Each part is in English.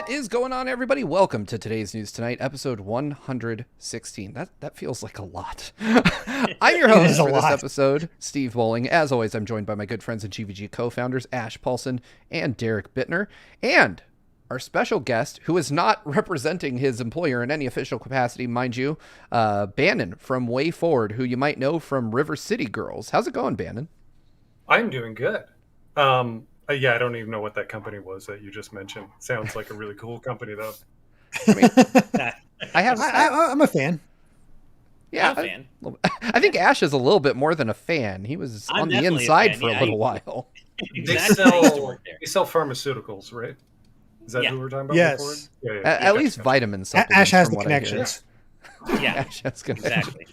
What is going on, everybody? Welcome to today's News Tonight, episode 116. That feels like a lot. I'm your host for this episode, Steve Bowling. As always, I'm joined by my good friends and GVG co-founders, Ash Paulson and Derek Bittner, and our special guest, who is not representing his employer in any official capacity, mind you, Bannon from Way Forward, who you might know from River City Girls. How's it going, Bannon? I'm doing good. Yeah, I don't even know what that company was that you just mentioned. Sounds like a really cool company, though. I mean, I'm a fan. Yeah, I'm a fan. I think Ash is a little bit more than a fan. He was on the inside for a little while. Exactly. They sell pharmaceuticals, right? Is that who we're talking about? Yes. Yeah, At least vitamin supplements. Ash has the connections. Yeah, Ash has connections. exactly.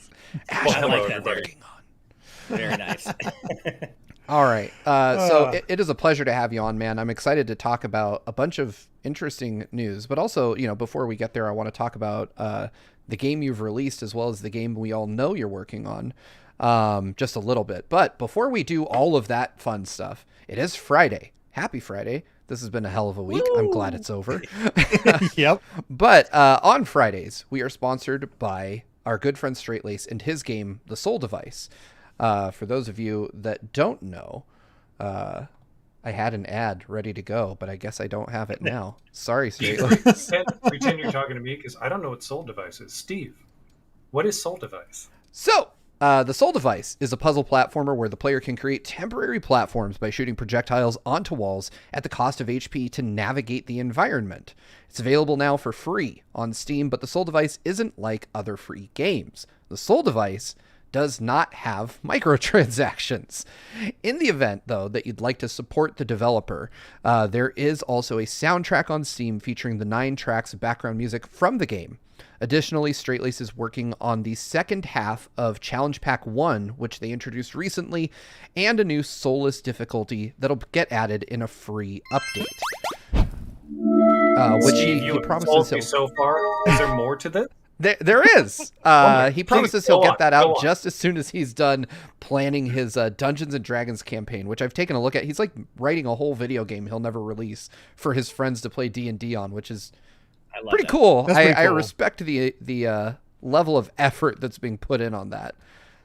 Ash, I like that, working on. Very nice. All right. So it is a pleasure to have you on, man. I'm excited to talk about a bunch of interesting news, but also, before we get there, I want to talk about the game you've released as well as the game we all know you're working on just a little bit. But before we do all of that fun stuff, it is Friday. Happy Friday. This has been a hell of a week. Woo! I'm glad it's over. Yep. But on Fridays, we are sponsored by our good friend Straight Lace and his game, The Soul Device. For those of you that don't know, I had an ad ready to go, but I guess I don't have it now. Sorry, Straight Lace. Pretend you're talking to me because I don't know what Soul Device is. Steve, what is Soul Device? So, the Soul Device is a puzzle platformer where the player can create temporary platforms by shooting projectiles onto walls at the cost of HP to navigate the environment. It's available now for free on Steam, but the Soul Device isn't like other free games. The Soul Device does not have microtransactions. In the event, though, that you'd like to support the developer, there is also a soundtrack on Steam featuring the 9 tracks of background music from the game. Additionally, Straight Lace is working on the second half of Challenge Pack 1, which they introduced recently, and a new soulless difficulty that'll get added in a free update. Which Steve, he promises me so far. Is there more to this? There is. He promises he'll get that out just as soon as he's done planning his Dungeons and Dragons campaign, which I've taken a look at. He's like writing a whole video game he'll never release for his friends to play D&D on, which is pretty cool. I respect the level of effort that's being put in on that.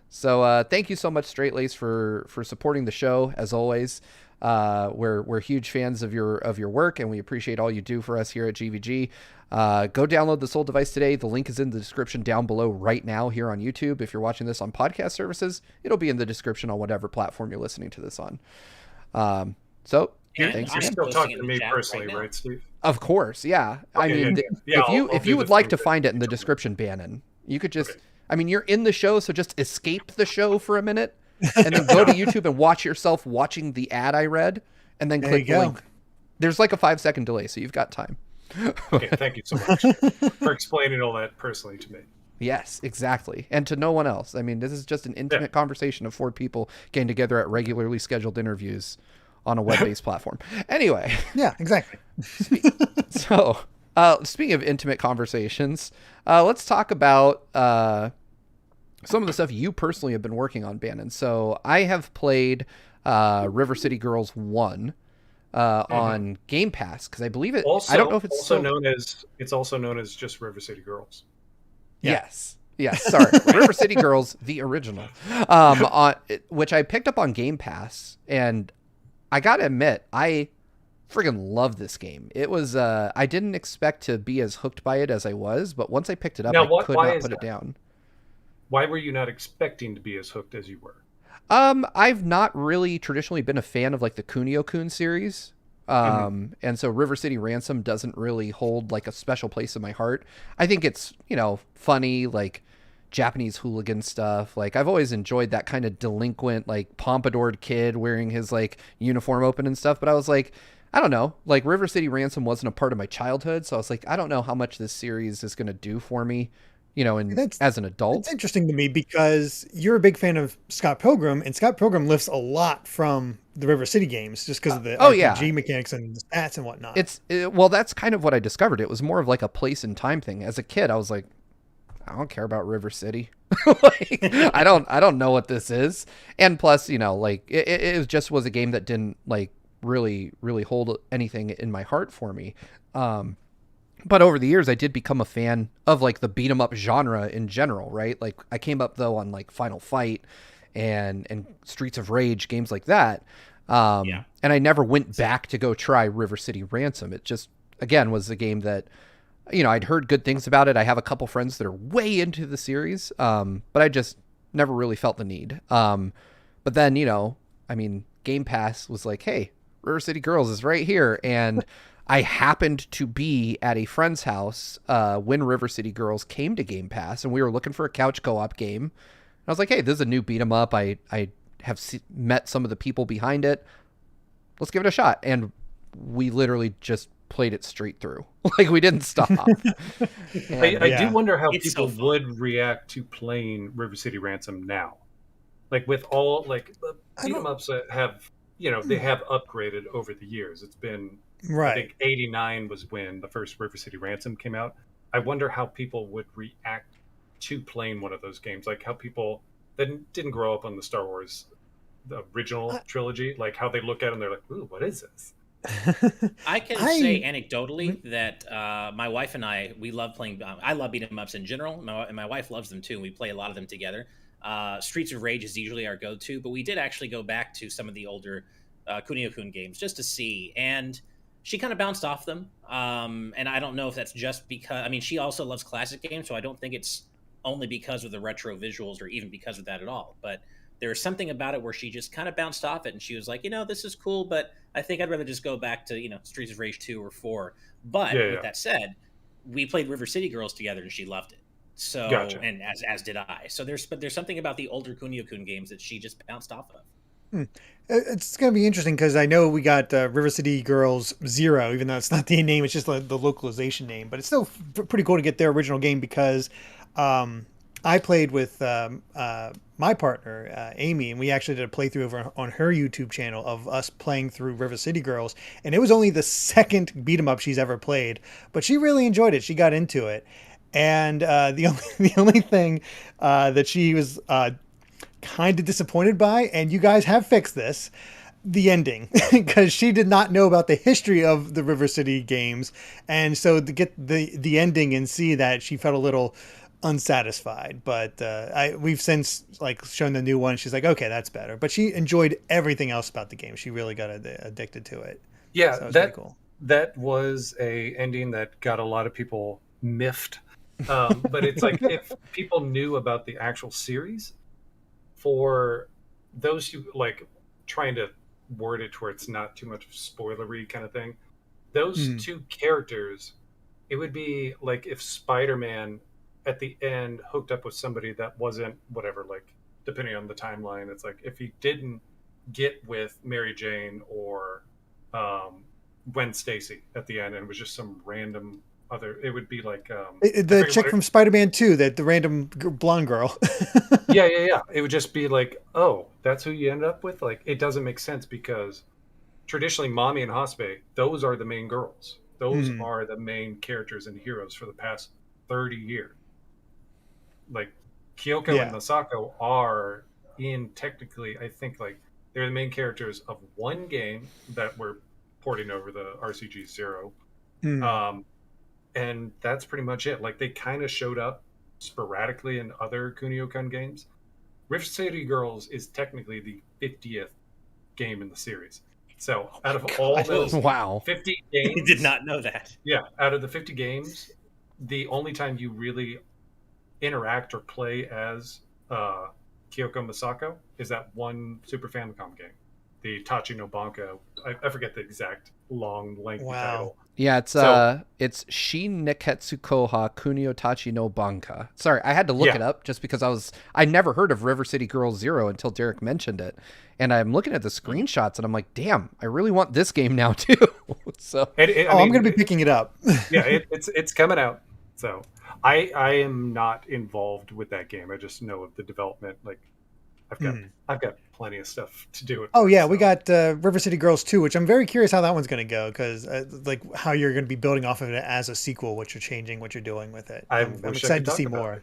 So thank you so much, Straight Lace, for supporting the show as always. We're huge fans of your work, and we appreciate all you do for us here at GVG. Go download the Soul Device today. The link is in the description down below right now here on YouTube. If you're watching this on podcast services, it'll be in the description on whatever platform you're listening to this on. Thanks. You're still talking to me personally, right, Steve? Of course, yeah. Okay, if you would like to find it in the description, Bannon, you could just. Okay. I mean, you're in the show, so just escape the show for a minute, and then go to YouTube and watch yourself watching the ad I read, and then click the link. There's like a 5-second delay, so you've got time. Okay, thank you so much for explaining all that personally to me. Yes, exactly. And to no one else. I mean, this is just an intimate conversation of 4 people getting together at regularly scheduled interviews on a web-based platform. Anyway. Yeah, exactly. So, speaking of intimate conversations, let's talk about some of the stuff you personally have been working on, Bannon. So I have played River City Girls 1 on Game Pass, because I believe it. I don't know if it's also known as just River City Girls. Yeah. Yes. Sorry, River City Girls, the original, which I picked up on Game Pass, and I gotta admit, I friggin' love this game. It was I didn't expect to be as hooked by it as I was, but once I picked it up, I could not put it down. Why were you not expecting to be as hooked as you were? I've not really traditionally been a fan of like the Kunio-kun series. And so River City Ransom doesn't really hold like a special place in my heart. I think it's, funny, like Japanese hooligan stuff. Like I've always enjoyed that kind of delinquent, like pompadoured kid wearing his like uniform open and stuff. But I was like, I don't know, like River City Ransom wasn't a part of my childhood. So I was like, I don't know how much this series is going to do for me, as an adult. It's interesting to me because you're a big fan of Scott Pilgrim, and Scott Pilgrim lifts a lot from the River City games just because of the RPG mechanics and the stats and whatnot. Well, that's kind of what I discovered. It was more of like a place and time thing. As a kid, I was like, I don't care about River City. I don't know what this is. And plus, it just was a game that didn't like really hold anything in my heart for me. But over the years, I did become a fan of like the beat 'em up genre in general, right? Like I came up though on like Final Fight and Streets of Rage, games like that. And I never went back to go try River City Ransom. It just, again, was a game that, I'd heard good things about it. I have a couple friends that are way into the series, but I just never really felt the need. But then, Game Pass was like, hey, River City Girls is right here. And I happened to be at a friend's house when River City Girls came to Game Pass, and we were looking for a couch co-op game. And I was like, hey, this is a new beat 'em up. I have met some of the people behind it. Let's give it a shot. And we literally just played it straight through. Like, we didn't stop. I do wonder how people would react to playing River City Ransom now. Like, with all, like, beat 'em ups that have, they have upgraded over the years. It's been, I think 89 was when the first River City Ransom came out. I wonder how people would react to playing one of those games. Like, how people that didn't grow up on the Star Wars, the original trilogy, like how they look at them, they're like, ooh, what is this? I can say anecdotally that my wife and we love playing. I love beat 'em ups in general, and my wife loves them too. We play a lot of them together. Streets of Rage is usually our go-to, but we did actually go back to some of the older Kunio-kun games just to see, and she kind of bounced off them. And I don't know if that's just because, she also loves classic games, so I don't think it's only because of the retro visuals or even because of that at all. But there was something about it where she just kind of bounced off it, and she was like, this is cool, but I think I'd rather just go back to, Streets of Rage 2 or 4. But with that said, we played River City Girls together, and she loved it. So, gotcha. And as did I. So there's something about the older Kunio-kun games that she just bounced off of. It's going to be interesting because I know we got River City Girls 0, even though it's not the name, it's just the localization name. But it's still pretty cool to get their original game because I played with my partner, Amy, and we actually did a playthrough over on her YouTube channel of us playing through River City Girls. And it was only the second beat 'em up she's ever played, but she really enjoyed it. She got into it. And the only thing that she was kind of disappointed by, and you guys have fixed this, the ending, because she did not know about the history of the River City games, and so to get the ending and see that, she felt a little unsatisfied. But we've since shown the new one. She's like, okay, that's better. But she enjoyed everything else about the game. She really got addicted to it. Yeah, so that cool. That was a ending that got a lot of people miffed. But it's like, if people knew about the actual series, for those who trying to word it to where it's not too much spoilery kind of thing, those two characters, it would be like if Spider-Man at the end hooked up with somebody that wasn't whatever, depending on the timeline, it's like if he didn't get with Mary Jane or Gwen Stacy at the end and was just some random other, it would be like the chick from Spider-Man 2, that the random blonde girl. yeah. It would just be like, oh, that's who you end up with. It doesn't make sense because traditionally, Mommy and Hasbe, those are the main girls. Those are the main characters and heroes for the past 30 years. Kyoko and Masako are technically, I think, they're the main characters of one game that we're porting over, the RCG 0. And that's pretty much it. They kind of showed up sporadically in other Kunio-kun games. River City Girls is technically the 50th game in the series. So out of all those 50 games... I did not know that. Yeah, out of the 50 games, the only time you really interact or play as Kyoko Masako is that one Super Famicom game, the Tachi no Banka. I forget the exact long, lengthy title. Yeah, it's Shin Neketsu Koha Kunio Tachi no Banka. Sorry, I had to look it up just because I never heard of River City Girls 0 until Derek mentioned it. And I'm looking at the screenshots and I'm like, damn, I really want this game now too. So I'm going to be picking it up. Yeah, it's coming out. So I am not involved with that game. I just know of the development. I've got plenty of stuff to do. We got River City Girls 2, which I'm very curious how that one's going to go, because how you're going to be building off of it as a sequel, what you're changing, what you're doing with it. I'm excited to see more.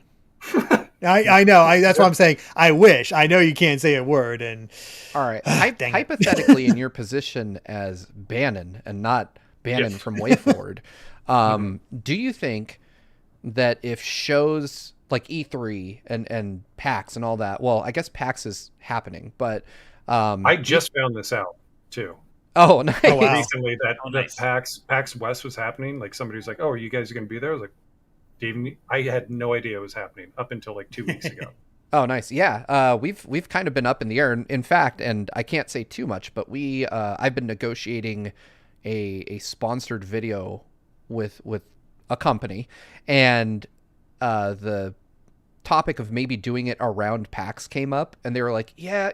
I know. That's what I'm saying. I wish. I know you can't say a word. And all right, hypothetically, in your position as Bannon and not Bannon Yes. from WayForward. Do you think that if shows like E3 and PAX and all that, well, I guess PAX is happening, but I just found this out too. oh, nice. Oh, wow. Recently that nice. PAX West was happening. Like somebody was like, "Oh, are you guys going to be there?" I was like, "Dave, I had no idea it was happening up until like 2 weeks ago." Oh, nice. Yeah, we've kind of been up in the air. In fact, and I can't say too much, but I've been negotiating a sponsored video with a company, and the topic of maybe doing it around PAX came up, and they were like, "Yeah,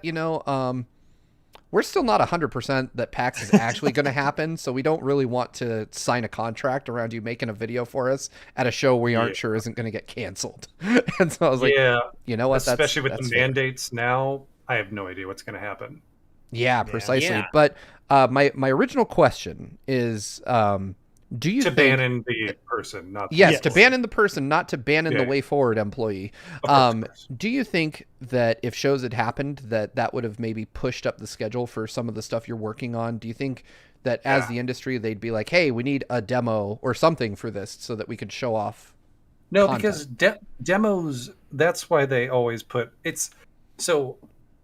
we're still not 100% that PAX is actually going to happen, so we don't really want to sign a contract around you making a video for us at a show we aren't sure isn't going to get canceled." And so I was like, Yeah, you know what? especially with that's the fair. mandates now, I have no idea what's going to happen. Yeah, precisely. Yeah. But my original question is, do you To think... Bannon the person, not the Yes, Yes. to Bannon the person, not to Bannon the Yeah. way forward employee. Of course. Do you think that if shows had happened, that would have maybe pushed up the schedule for some of the stuff you're working on? Do you think that as Yeah. the industry, they'd be like, hey, we need a demo or something for this so that we can show off? No, content? because demos, that's why they always put it's so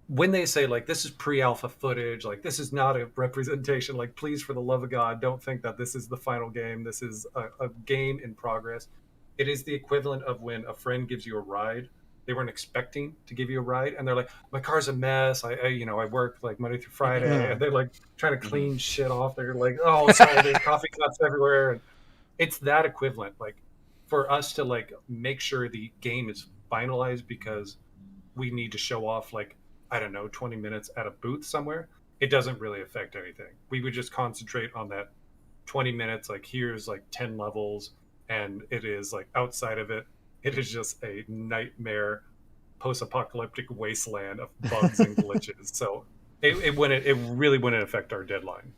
when they say like this is pre-alpha footage, like this is not a representation, like please for the love of God, don't think that this is the final game. This is a game in progress. It is the equivalent of when a friend gives you a ride. They weren't expecting to give you a ride, and they're like, "My car's a mess. I work like Monday through Friday," and they're like trying to clean shit off. They're like, "Oh, sorry, there's coffee cups everywhere." And it's that equivalent, like for us to like make sure the game is finalized because we need to show off like I don't know 20 minutes at a booth somewhere. It doesn't really affect anything. We would just concentrate on that 20 minutes. Like here's like 10 levels, and it is like outside of it, it is just a nightmare, post-apocalyptic wasteland of bugs and glitches. So it really wouldn't affect our deadline.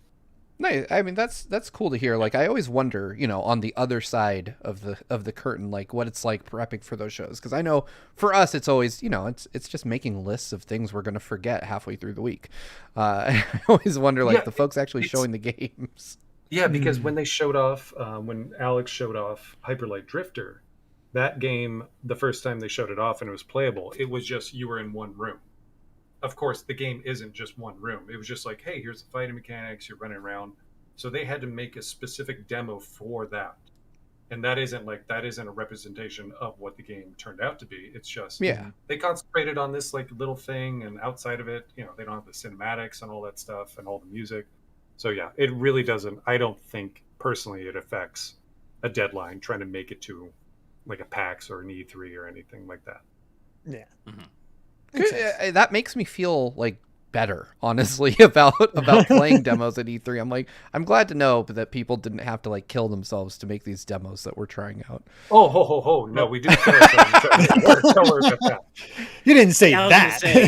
No, I mean that's cool to hear. Like I always wonder, on the other side of the curtain, like what it's like prepping for those shows. Because I know for us, it's always it's just making lists of things we're gonna forget halfway through the week. I always wonder, like Yeah, the folks actually it's- showing the games. Yeah, because when they showed off, when Alex showed off Hyper Light Drifter, that game, the first time they showed it off and it was playable, it was just you were in one room. Of course, the game isn't just one room. It was just like, hey, here's the fighting mechanics, you're running around. So they had to make a specific demo for that. And that isn't a representation of what the game turned out to be. It's just Yeah. they concentrated on this like little thing, and outside of it, they don't have the cinematics and all that stuff and all the music. So yeah, it really doesn't. I don't think personally it affects a deadline trying to make it to like a PAX or an E3 or anything like that. Yeah. Mhm. Makes sense. That makes me feel like better, honestly, about playing demos at E3. I'm like, I'm glad to know that people didn't have to like kill themselves to make these demos that we're trying out. Oh, ho, ho, ho. No, we didn't kill ourselves. Don't worry about that. You didn't say I was that. gonna say,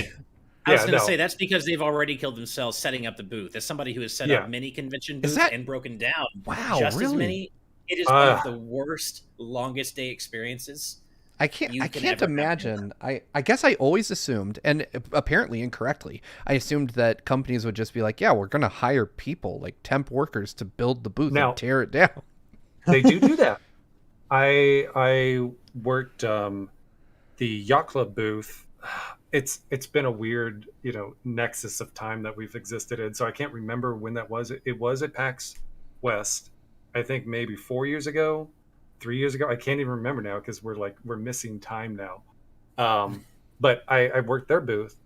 I was Yeah, going to no. say that's because they've already killed themselves setting up the booth. As somebody who has set Yeah. up many convention Is booths that- and broken down Wow, just as really? many, it is one Ah. of the worst longest day experiences. I can't You can can't ever imagine. I guess I always assumed, and apparently incorrectly, I assumed that companies would just be like, yeah, we're going to hire people, like temp workers, to build the booth Now- and tear it down. They do that. I worked the yacht club booth. It's been a weird nexus of time that we've existed in. So I can't remember when that was. It was at PAX West. I think maybe 4 years ago, 3 years ago. I can't even remember now because we're missing time now. But I worked their booth.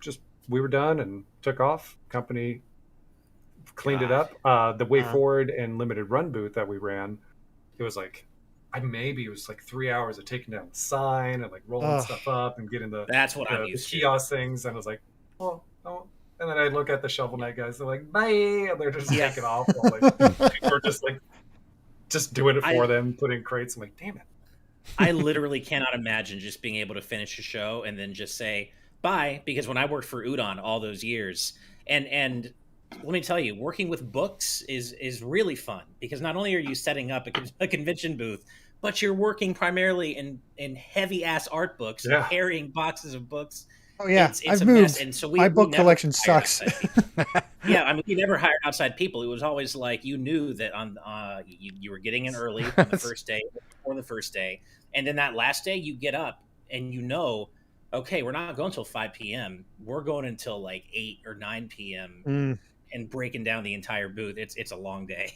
Just we were done and took off. Company cleaned it up. The Way Forward and Limited Run booth that we ran, it was like it was like 3 hours of taking down the sign and like rolling stuff up and getting the I'm the used to. kiosk things. And I was like, oh. And then I look at the Shovel Knight guys. They're like, bye, and they're just taking off. While, like, people are just doing it for them, putting crates. I'm like, damn it. I literally cannot imagine just being able to finish a show and then just say bye, because when I worked for Udon all those years, and let me tell you, working with books is really fun, because not only are you setting up a convention booth, but you're working primarily in heavy ass art books, Yeah. carrying boxes of books, Oh yeah, it's I've a moved. mess. And so My book never collection hired sucks. outside people. Yeah, I mean, we never hired outside people. It was always like you knew that on you were getting in early on the first day, before the first day, and then that last day you get up and okay, we're not going until 5 p.m. We're going until like 8 or 9 p.m. And breaking down the entire booth. It's a long day.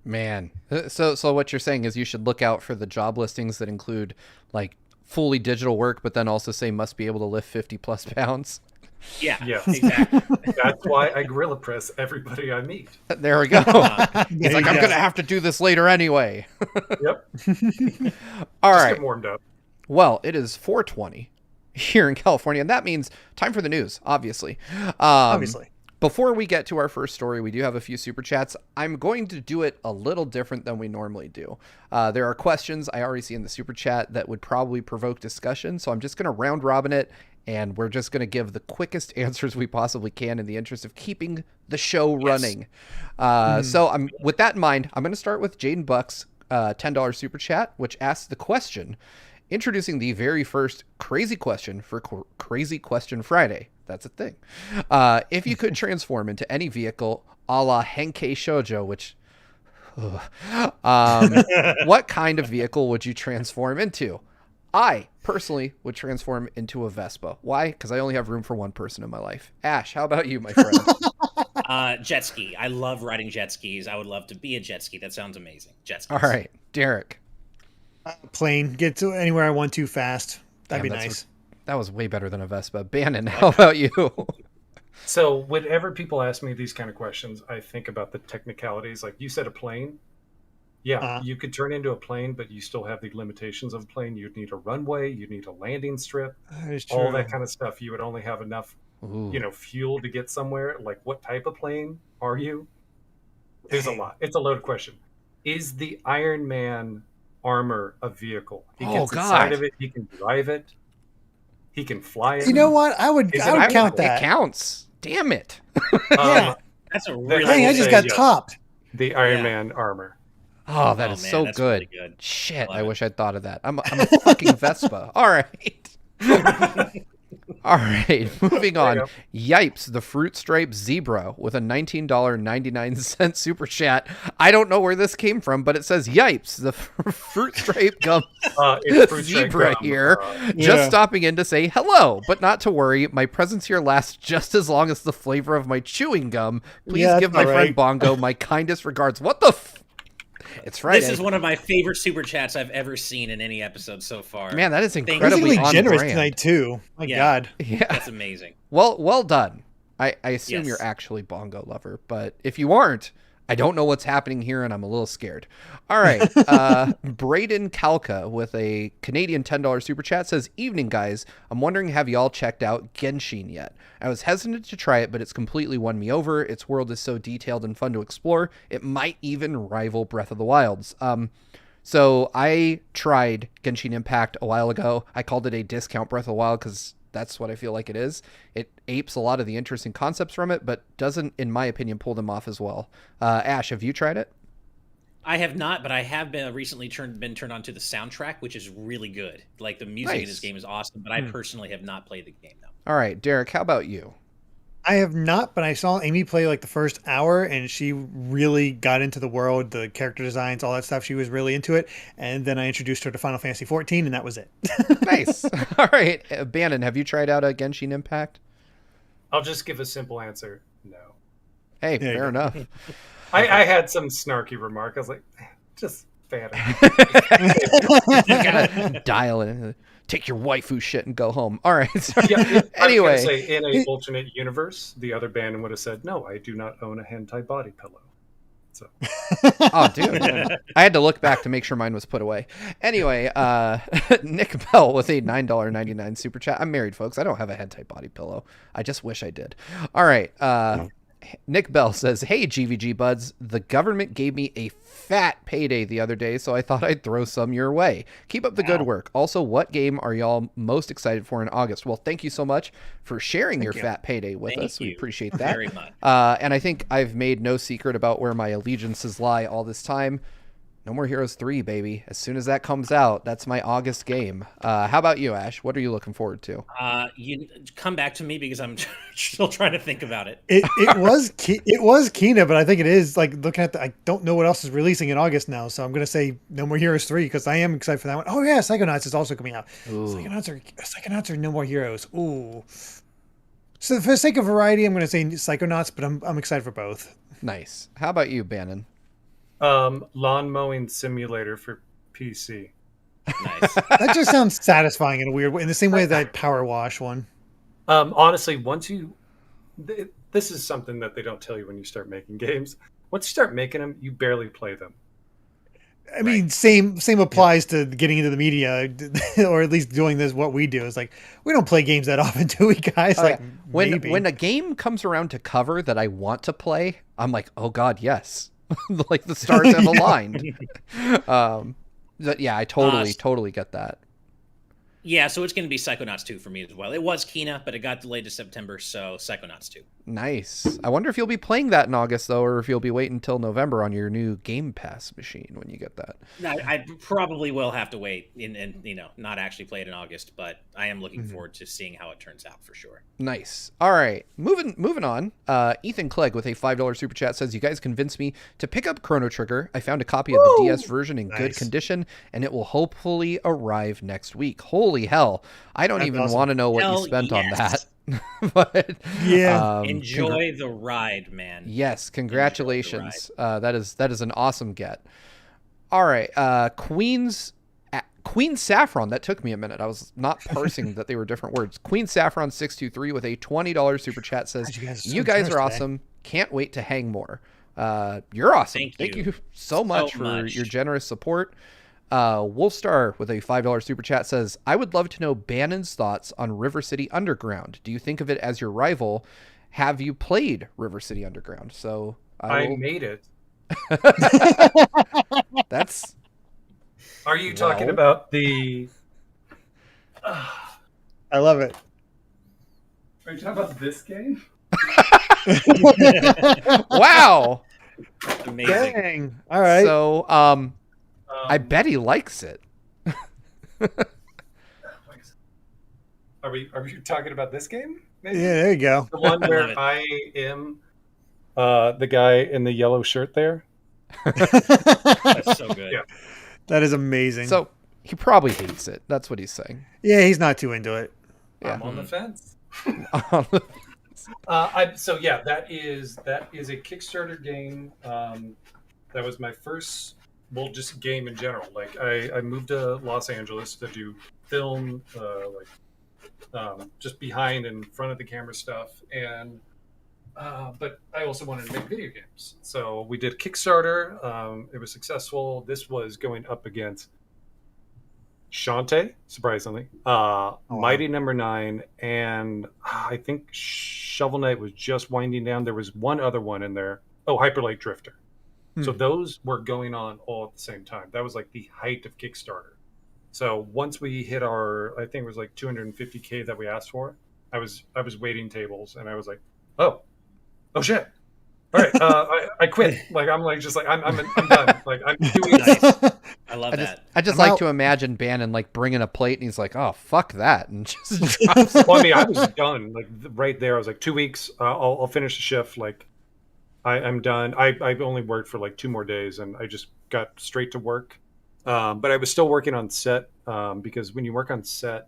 Man, so what you're saying is you should look out for the job listings that include like fully digital work, but then also say must be able to lift 50 plus pounds. Yeah, exactly. That's why I gorilla press everybody I meet. There we go. He's like, I'm going to have to do this later anyway. Yep. All Just right. get warmed up. Well, it is 4:20 here in California, and that means time for the news, obviously. Obviously. Before we get to our first story, we do have a few super chats. I'm going to do it a little different than we normally do. There are questions I already see in the super chat that would probably provoke discussion, so I'm just going to round robin it, and we're just going to give the quickest answers we possibly can in the interest of keeping the show running. So with that in mind, I'm going to start with Jaden Buck's $10 super chat, which asks the question, introducing the very first crazy question for Crazy Question Friday. That's a thing. If you could transform into any vehicle a la Henkei Shoujo, which... what kind of vehicle would you transform into? I, personally, would transform into a Vespa. Why? Because I only have room for one person in my life. Ash, how about you, my friend? Jet ski. I love riding jet skis. I would love to be a jet ski. That sounds amazing. Jet skis. All right. Derek. Plane. Get to anywhere I want to fast. That'd be nice. That was way better than a Vespa. Bannon, how about you? So whenever people ask me these kind of questions, I think about the technicalities. Like you said, a plane. Yeah, you could turn into a plane, but you still have the limitations of a plane. You'd need a runway. You'd need a landing strip. All that kind of stuff. You would only have enough, fuel to get somewhere. Like, what type of plane are you? There's a lot. It's a loaded question. Is the Iron Man armor a vehicle? He gets inside of it. He can drive it. He can fly it. You know what? I would count that. It counts. Damn it. Yeah. That's a really Dang, I just got topped. The Iron Man armor. Oh, that is so good. Really good. Shit, I wish I'd thought of that. I'm a fucking Vespa. All right. All right, moving on. Yipes, the Fruit Stripe Zebra with a $19.99 super chat. I don't know where this came from, but it says Yipes, the Fruit Stripe Gum Zebra here. Just stopping in to say hello, but not to worry. My presence here lasts just as long as the flavor of my chewing gum. Please give my friend Bongo my kindest regards. What the It's Friday. This is one of my favorite super chats I've ever seen in any episode so far. Man, that is incredibly on generous brand tonight too. My God, yeah, that's amazing. Well done. I assume you're actually Bongo lover, but if you aren't, I don't know what's happening here, and I'm a little scared. All right, Braden Kalka with a Canadian $10 super chat says, "Evening, guys. I'm wondering, have y'all checked out Genshin yet? I was hesitant to try it, but it's completely won me over. Its world is so detailed and fun to explore. It might even rival Breath of the Wild's." So I tried Genshin Impact a while ago. I called it a discount Breath of the Wild because that's what I feel like it is. It apes a lot of the interesting concepts from it, but doesn't, in my opinion, pull them off as well. Ash, have you tried it? I have not, but I have been recently been turned on to the soundtrack, which is really good. Like, the music in this game is awesome, but I personally have not played the game, though. All right, Derek, how about you? I have not, but I saw Amy play like the first hour, and she really got into the world, the character designs, all that stuff. She was really into it, and then I introduced her to Final Fantasy 14, and that was it. Nice. All right, Bannon, have you tried out a Genshin Impact? I'll just give a simple answer: no. Hey, fair enough. I had some snarky remark. I was like, just fan. You gotta dial in. Take your waifu shit and go home. All right. Anyway, I was gonna say, in an alternate universe, the other band would have said, "No, I do not own a hentai body pillow." So, oh, dude, I had to look back to make sure mine was put away. Anyway, Nick Bell with a $9.99 super chat. I'm married, folks. I don't have a hentai body pillow. I just wish I did. All right. Nick Bell says, "Hey, GVG buds, the government gave me a fat payday the other day, so I thought I'd throw some your way. Keep up the good work. Also, what game are y'all most excited for in August?" Well, thank you so much for sharing your fat payday with us. We appreciate that. Very much. And I think I've made no secret about where my allegiances lie all this time. No More Heroes 3, baby. As soon as that comes out, that's my August game. How about you, Ash? What are you looking forward to? You come back to me because I'm still trying to think about it. It was Kina, but I think it is like looking at I don't know what else is releasing in August now, so I'm gonna say No More Heroes 3 because I am excited for that one. Oh yeah, Psychonauts is also coming out. Psychonauts are No More Heroes. Ooh. So for the sake of variety, I'm gonna say Psychonauts, but I'm excited for both. Nice. How about you, Bannon? Lawn mowing simulator for PC. Nice. That just sounds satisfying in a weird way, in the same way that Power Wash one. Honestly, this is something that they don't tell you when you start making games. Once you start making them, you barely play them. I mean, same applies to getting into the media, or at least doing this. What we do is like we don't play games that often, do we, guys? Oh, like yeah. maybe. When a game comes around to cover that I want to play, I'm like, oh god, yes. Like the stars have aligned. Yeah, I totally get that. Yeah, so it's going to be Psychonauts 2 for me as well. It was Kina, but it got delayed to September, so Psychonauts 2. Nice. I wonder if you'll be playing that in August, though, or if you'll be waiting until November on your new Game Pass machine when you get that. I probably will have to wait and not actually play it in August, but I am looking forward to seeing how it turns out for sure. Nice. All right. Moving on. Ethan Clegg with a $5 super chat says, you guys convinced me to pick up Chrono Trigger. I found a copy of the DS version in good condition, and it will hopefully arrive next week. Holy hell. I don't even want to know what you spent on that. But yeah, enjoy the ride, man. Yes, congratulations. That is an awesome get. All right. Queen Saffron. That took me a minute. I was not parsing that they were different words. Queen Saffron 623 with a $20 super chat says, you guys are awesome. Can't wait to hang more. You're awesome. Thank you so much for your generous support. Wolfstar with a $5 super chat says, I would love to know Bannon's thoughts on River City Underground. Do you think of it as your rival? Have you played River City Underground? So I made it. That's. Are you talking about the? I love it. Are you talking about this game? Wow. Amazing. Dang. All right. So, I bet he likes it. Are we talking about this game? Maybe? Yeah, there you go. The one where I am the guy in the yellow shirt there. That's so good. Yeah. That is amazing. So he probably hates it. That's what he's saying. Yeah, he's not too into it. Yeah. I'm on the fence. That is a Kickstarter game. That was my first, just game in general. Like I moved to Los Angeles to do film, just behind and front of the camera stuff, and but I also wanted to make video games. So we did Kickstarter. It was successful. This was going up against Shantae, surprisingly, Mighty Number 9, and I think Shovel Knight was just winding down. There was one other one in there. Oh, Hyper Light Drifter. So those were going on all at the same time. That was like the height of Kickstarter. So once we hit our, I think it was like 250K that we asked for, I was waiting tables, and I was like, oh shit. All right, I quit. Like I'm done. Like I'm doing nice. I love that. I just like to imagine Bannon like bringing a plate, and he's like, "Oh, fuck that," and just drops it. Well, I mean, I was done. Like right there, I was like, 2 weeks. I'll finish the shift. Like I'm done. I've only worked for like 2 more days, and I just got straight to work. But I was still working on set because when you work on set,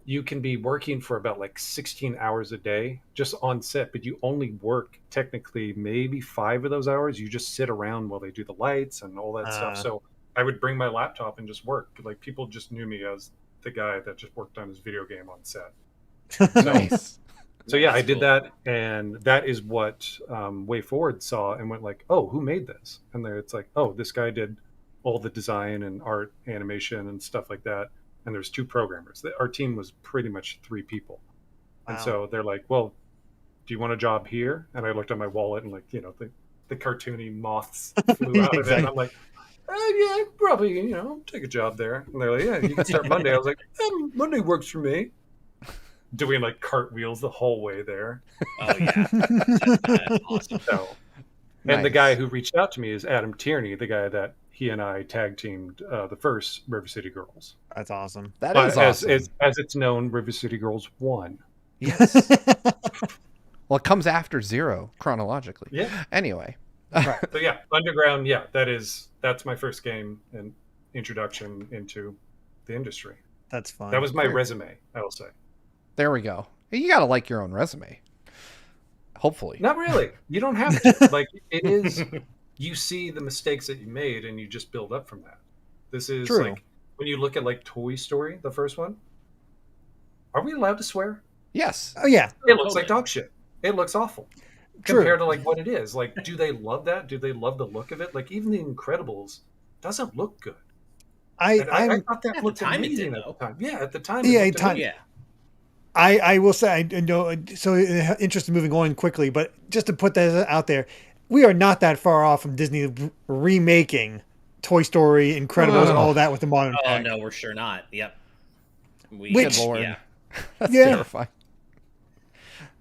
you can be working for about like 16 hours a day just on set, but you only work technically maybe 5 of those hours. You just sit around while they do the lights and all that stuff. So I would bring my laptop and just work. Like people just knew me as the guy that just worked on his video game on set. Nice. So yeah, I did that, and that is what Way Forward saw and went like, oh, who made this? And then it's like, oh, this guy did all the design and art, animation and stuff like that. And there's 2 programmers. Our team was pretty much 3 people. And so they're like, well, do you want a job here? And I looked at my wallet and like, the cartoony moths flew out of it. And I'm like, yeah, probably, take a job there. And they're like, yeah, you can start Monday. I was like, Monday works for me. Doing like cartwheels the whole way there. Oh yeah. That's awesome. So, and the guy who reached out to me is Adam Tierney, the guy that he and I tag teamed the first River City Girls. That's awesome. That is awesome. As it's known, River City Girls 1. Yes. Well, it comes after 0 chronologically. Yeah. Anyway. Right. So yeah, Underground. Yeah, that's my first game and introduction into the industry. That's fun. That was my resume, I will say. There we go. You got to like your own resume. Hopefully. Not really. You don't have to. Like, it is, you see the mistakes that you made and you just build up from that. This is True. like, when you look at like Toy Story, the first one, are we allowed to swear? Yes. Oh, yeah. It looks like dog shit. It looks awful. True. Compared to like what it is. Like, do they love that? Do they love the look of it? Like, even The Incredibles doesn't look good. I thought that looked amazing at the time. Yeah, at the time. Yeah. I will say, I know, so interested in moving on quickly, but just to put that out there, we are not that far off from Disney remaking Toy Story, Incredibles, and all that with the modern tech. No, we're sure not. Yep. Which, yeah. That's terrifying.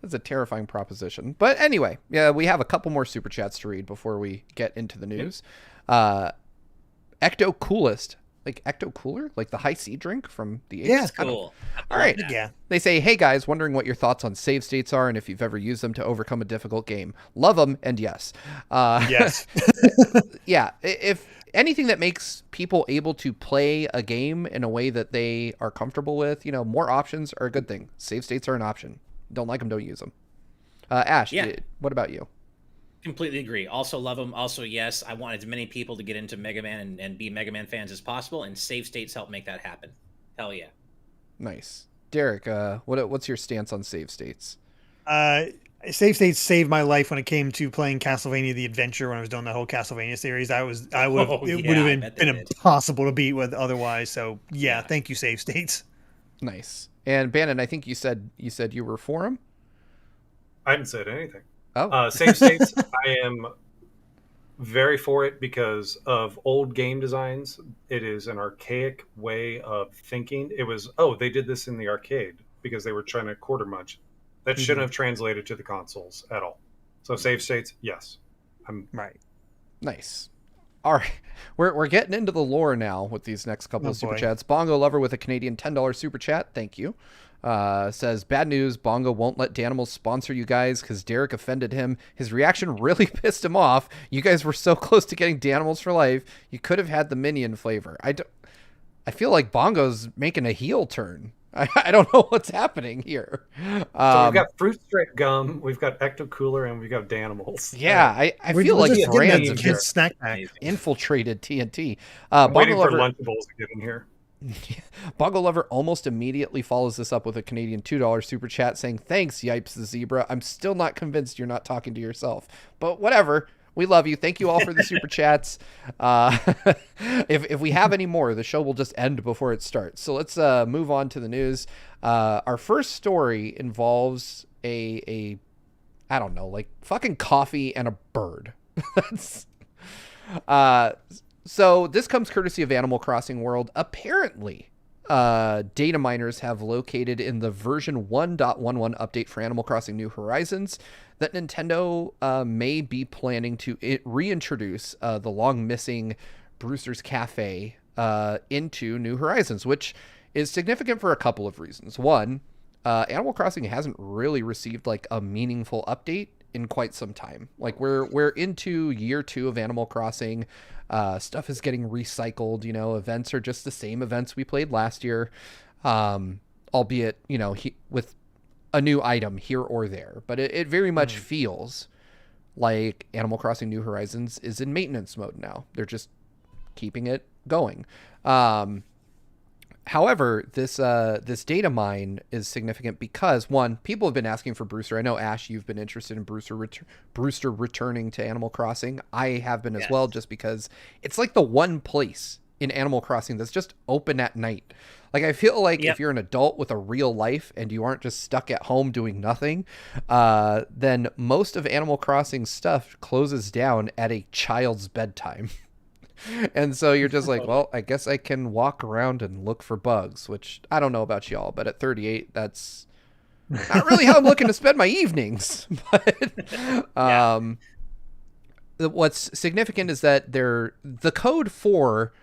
That's a terrifying proposition. But anyway, yeah, we have a couple more super chats to read before we get into the news. Ecto Coolest. Like Ecto Cooler? Like the high C drink from the 80s? Yeah, cool. All right. Yeah. They say, hey guys, wondering what your thoughts on save states are and if you've ever used them to overcome a difficult game. Love them, and yes. Yes. Yeah. If anything that makes people able to play a game in a way that they are comfortable with, more options are a good thing. Save states are an option. Don't like them, don't use them. Ash, what about you? Completely agree. Also love them. Also, yes, I want as many people to get into Mega Man and be Mega Man fans as possible, and save states help make that happen. Hell yeah. Nice. Derek, what's your stance on save states? Save states saved my life when it came to playing Castlevania: The Adventure. When I was doing the whole Castlevania series, it would have been impossible to beat with otherwise. So yeah, thank you, save states. Nice. And Bannon, I think you said you were for them. I haven't said anything. Oh, save states. I am very for it because of old game designs. It is an archaic way of thinking. It was, they did this in the arcade because they were trying to quarter munch. That shouldn't have translated to the consoles at all. So save states, yes. I'm right. Nice. All right. We're getting into the lore now with these next couple of super chats. Bongo Lover with a Canadian $10 super chat. Thank you. Says, bad news, Bongo won't let Danimals sponsor you guys because Derek offended him. His reaction really pissed him off. You guys were so close to getting Danimals for life. You could have had the Minion flavor. I feel like Bongo's making a heel turn. I don't know what's happening here. So we've got Fruit Stripe Gum, we've got Ecto Cooler, and we've got Danimals. Yeah, I feel like brands of kids snack pack infiltrated TNT. I'm waiting for Lunchables to get in here. Bongo Lover almost immediately follows this up with a Canadian $2 super chat saying, thanks, Yipes the Zebra. I'm still not convinced you're not talking to yourself, but whatever. We love you. Thank you all for the super chats. If we have any more, the show will just end before it starts. So let's move on to the news. Our first story involves a I don't know, like fucking coffee and a bird. So this comes courtesy of Animal Crossing World. Apparently, data miners have located in the version 1.11 update for Animal Crossing New Horizons that Nintendo may be planning to reintroduce the long-missing Brewster's Cafe into New Horizons, which is significant for a couple of reasons. One, Animal Crossing hasn't really received like a meaningful update in quite some time. Like we're into year 2 of Animal Crossing. Stuff is getting recycled. Events are just the same events we played last year, albeit with a new item here or there. But it very much feels like Animal Crossing New Horizons is in maintenance mode now. They're just keeping it going. However, this data mine is significant because, one, people have been asking for Brewster. I know, Ash, you've been interested in Brewster returning to Animal Crossing. I have been as well, just because it's like the one place in Animal Crossing that's just open at night. Like, I feel like if you're an adult with a real life and you aren't just stuck at home doing nothing, then most of Animal Crossing stuff closes down at a child's bedtime. And so you're just like, well, I guess I can walk around and look for bugs, which I don't know about y'all, but at 38, that's not really how I'm looking to spend my evenings. But what's significant is that the code for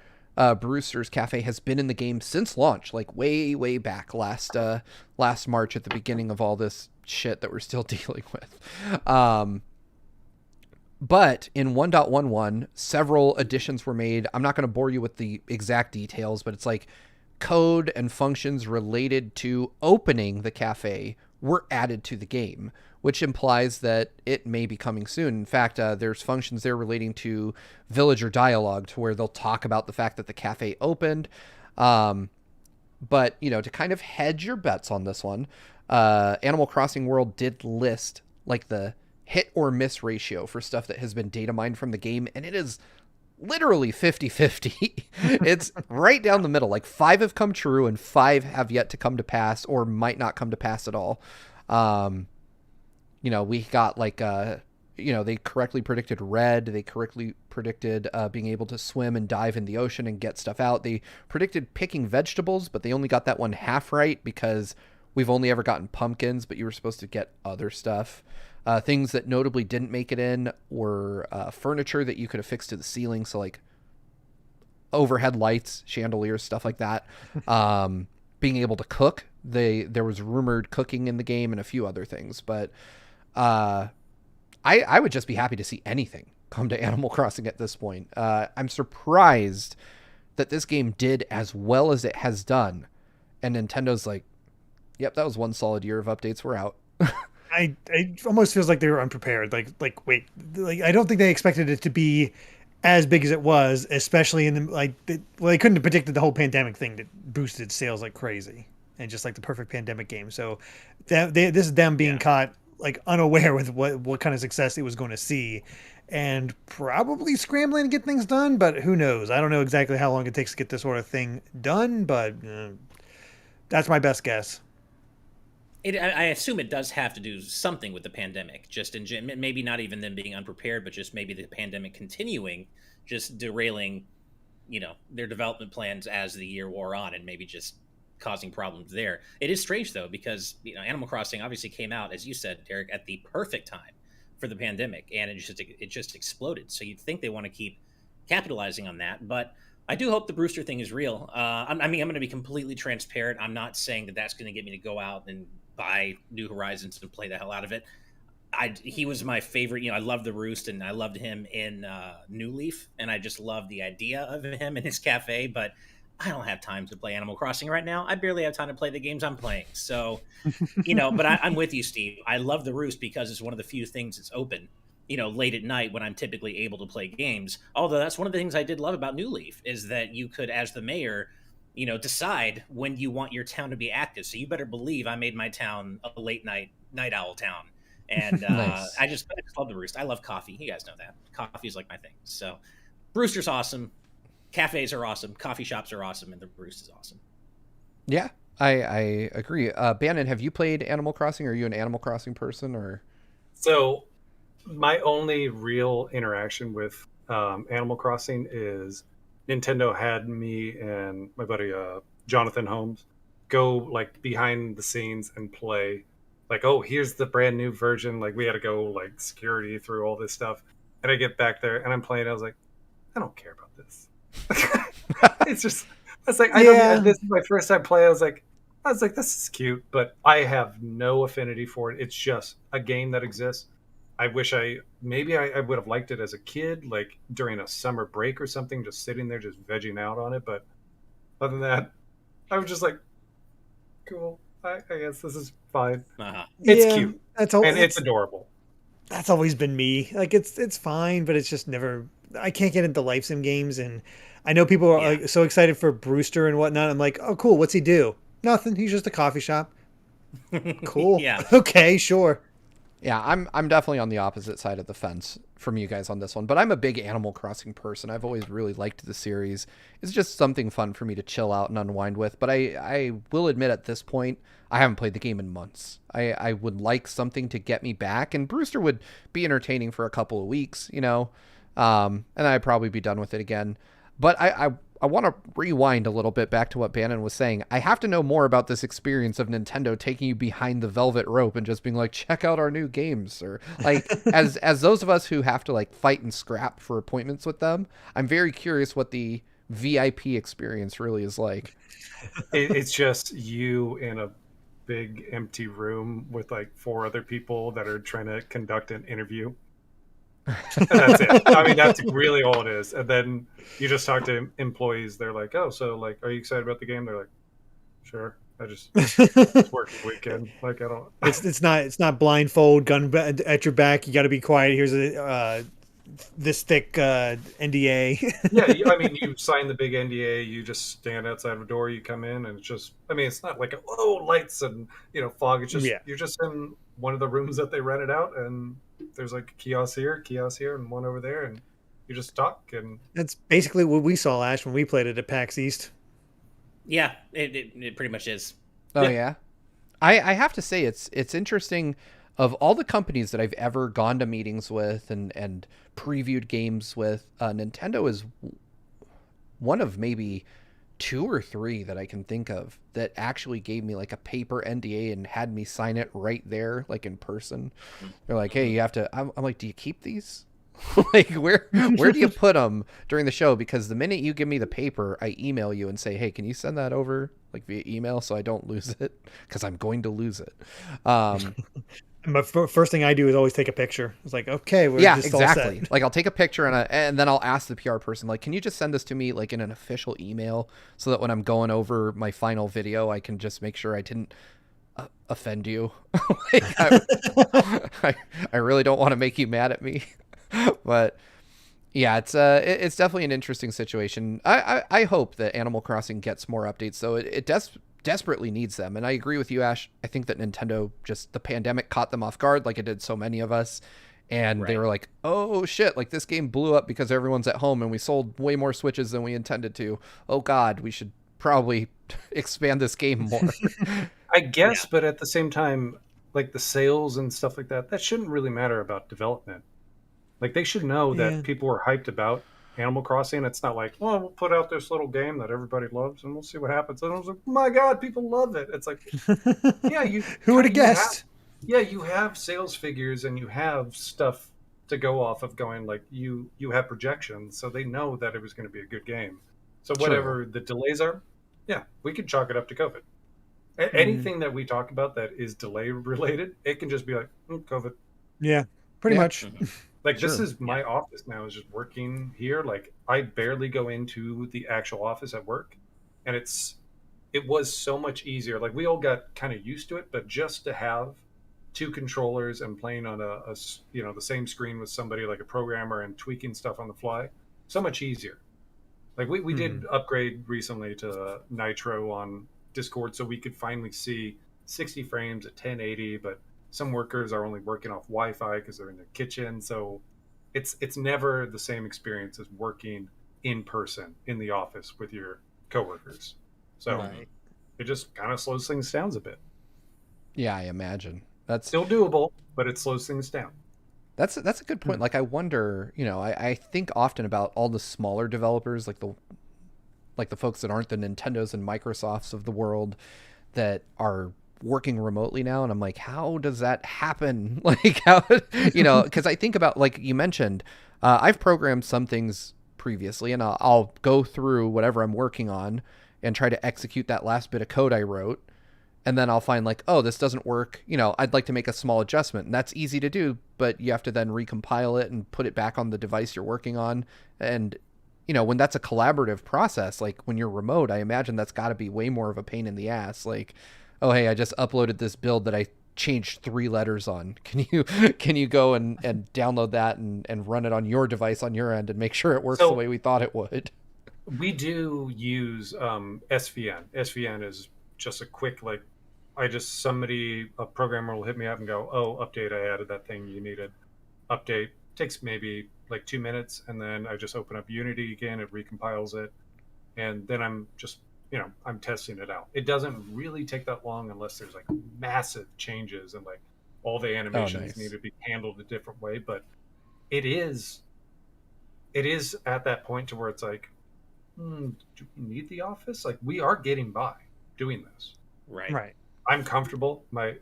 Brewster's Cafe has been in the game since launch, like way back last March at the beginning of all this shit that we're still dealing with. But in 1.11, several additions were made. I'm not going to bore you with the exact details, but it's like code and functions related to opening the cafe were added to the game, which implies that it may be coming soon. In fact, there's functions there relating to villager dialogue, to where they'll talk about the fact that the cafe opened. But, you know, to kind of hedge your bets on this one, Animal Crossing World did list like the hit or miss ratio for stuff that has been data mined from the game, and it is literally 50-50. It's right down the middle. Like 5 have come true and 5 have yet to come to pass or might not come to pass at all. You know, we got like, you know, they correctly predicted red. They correctly predicted being able to swim and dive in the ocean and get stuff out. They predicted picking vegetables, but they only got that one half right because we've only ever gotten pumpkins, but you were supposed to get other stuff. Things that notably didn't make it in were furniture that you could affix to the ceiling. So like overhead lights, chandeliers, stuff like that. Being able to cook. There was rumored cooking in the game and a few other things. But I would just be happy to see anything come to Animal Crossing at this point. I'm surprised that this game did as well as it has done. And Nintendo's like, yep, that was one solid year of updates. We're out. It almost feels like they were unprepared. Like wait, like I don't think they expected it to be as big as it was, especially in the they couldn't have predicted the whole pandemic thing that boosted sales like crazy, and just like the perfect pandemic game. So this is them being caught like unaware with what kind of success it was going to see, and probably scrambling to get things done. But who knows? I don't know exactly how long it takes to get this sort of thing done, but that's my best guess. I assume it does have to do something with the pandemic, just maybe not even them being unprepared, but just maybe the pandemic continuing, just derailing, you know, their development plans as the year wore on, and maybe just causing problems there. It is strange though, because, you know, Animal Crossing obviously came out, as you said, Derek, at the perfect time for the pandemic, and it just exploded. So you'd think they want to keep capitalizing on that, but I do hope the Brewster thing is real. I'm going to be completely transparent. I'm not saying that that's going to get me to go out and buy New Horizons and play the hell out of it. He was my favorite. You know, I loved the Roost, and I loved him in New Leaf, and I just loved the idea of him in his cafe. But I don't have time to play Animal Crossing right now. I barely have time to play the games I'm playing. So, you know, but I'm with you, Steve. I love the Roost because it's one of the few things that's open, you know, late at night when I'm typically able to play games. Although that's one of the things I did love about New Leaf is that you could, as the mayor, you know, decide when you want your town to be active. So you better believe I made my town a late night owl town. And Nice. I just love the Roost. I love coffee. You guys know that. Coffee is like my thing. So Brewster's awesome. Cafes are awesome. Coffee shops are awesome. And the Roost is awesome. Yeah, I agree. Bannon, have you played Animal Crossing? Are you an Animal Crossing person, or? So my only real interaction with Animal Crossing is Nintendo had me and my buddy Jonathan Holmes go like behind the scenes and play like, oh, here's the brand new version. Like we had to go like security through all this stuff. And I get back there and I'm playing. I was like, I don't care about this. It's just, I was like, I don't, this is my first time playing. I was like, this is cute, but I have no affinity for it. It's just a game that exists. I wish I would have liked it as a kid, like during a summer break or something, just sitting there, just vegging out on it. But other than that, I was just like, cool. I guess this is fine. Uh-huh. It's cute. It's adorable. That's always been me. Like it's fine, but it's just never. I can't get into life sim games, and I know people are like, so excited for Brewster and whatnot. I'm like, oh, cool. What's he do? Nothing. He's just a coffee shop. Cool. Yeah. Okay. Sure. Yeah, I'm definitely on the opposite side of the fence from you guys on this one, but I'm a big Animal Crossing person. I've always really liked the series. It's just something fun for me to chill out and unwind with, but I will admit at this point, I haven't played the game in months. I would like something to get me back, and Brewster would be entertaining for a couple of weeks, you know, and I'd probably be done with it again. But I want to rewind a little bit back to what Bannon was saying. I have to know more about this experience of Nintendo taking you behind the velvet rope and just being like, check out our new games, or like as those of us who have to like fight and scrap for appointments with them. I'm very curious what the VIP experience really is like. It's just you in a big empty room with like 4 other people that are trying to conduct an interview. And that's it. I mean, that's really all it is. And then you just talk to employees. They're like, "Oh, so like, are you excited about the game?" They're like, "Sure." It's working weekend. Like, I don't. It's not blindfold, gun at your back. You got to be quiet. Here's a this thick NDA. Yeah, I mean, you sign the big NDA. You just stand outside the door. You come in, and it's just. I mean, it's not like lights and fog. It's just you're just in one of the rooms that they rented out, and there's like a kiosk here, and one over there, and you just talk. And that's basically what we saw last when we played it at PAX East. Yeah, it pretty much is. Oh yeah. I have to say it's interesting. Of all the companies that I've ever gone to meetings with and previewed games with, Nintendo is one of maybe 2 or 3 that I can think of that actually gave me like a paper NDA and had me sign it right there, like in person. They're like, "Hey, you have to." I'm like, "Do you keep these? Like, where do you put them during the show? Because the minute you give me the paper, I email you and say, hey, can you send that over like via email so I don't lose it? Because I'm going to lose it." My first thing I do is always take a picture. It's like, okay, we're just exactly. all set. Like, I'll take a picture and then I'll ask the PR person, like, can you just send this to me like in an official email so that when I'm going over my final video, I can just make sure I didn't offend you. Like, I really don't want to make you mad at me. But yeah, it's definitely an interesting situation. I hope that Animal Crossing gets more updates, though. It desperately needs them. And I agree with you, Ash. I think that Nintendo, just the pandemic caught them off guard like it did so many of us. And they were like, oh shit, like this game blew up because everyone's at home and we sold way more Switches than we intended to. Oh God, we should probably expand this game more. I guess, but at the same time, like the sales and stuff like that shouldn't really matter about development. Like, they should know that people are hyped about Animal Crossing. It's not like, well, we'll put out this little game that everybody loves and we'll see what happens. And I was like, oh my God, people love it. It's like, yeah, who would have guessed? You have sales figures and you have stuff to go off of going, like, you have projections, so they know that it was going to be a good game. So whatever the delays are, yeah, we can chalk it up to COVID. Anything that we talk about that is delay related, it can just be like, COVID. Yeah, pretty much. Like, this is my office now, is just working here. Like, I barely go into the actual office at work. And it was so much easier. Like, we all got kind of used to it, but just to have 2 controllers and playing on a the same screen with somebody like a programmer and tweaking stuff on the fly, so much easier. Like, we did upgrade recently to Nitro on Discord so we could finally see 60 frames at 1080, but some workers are only working off Wi-Fi because they're in their kitchen. So it's never the same experience as working in person in the office with your coworkers. So it just kind of slows things down a bit. Yeah, I imagine. That's still doable, but it slows things down. That's a good point. Like, I wonder, I think often about all the smaller developers, like the folks that aren't the Nintendos and Microsofts of the world that are working remotely now, and I'm like, how does that happen? Like, how, because I think about, like you mentioned, I've programmed some things previously, and I'll go through whatever I'm working on and try to execute that last bit of code I wrote, and then I'll find like, oh, this doesn't work. I'd like to make a small adjustment, and that's easy to do, but you have to then recompile it and put it back on the device you're working on. And when that's a collaborative process, like when you're remote, I imagine that's got to be way more of a pain in the ass. Like, oh, hey, I just uploaded this build that I changed 3 letters on. Can you go and download that and run it on your device on your end and make sure it works the way we thought it would? We do use SVN. SVN is just a quick, like, a programmer will hit me up and go, oh, update, I added that thing you needed. Update takes maybe like 2 minutes, and then I just open up Unity again, it recompiles it, and then I'm just I'm testing it out. It doesn't really take that long unless there's like massive changes and like all the animations need to be handled a different way. But it is at that point to where it's like, do we need the office? Like, we are getting by doing this. Right. I'm comfortable. My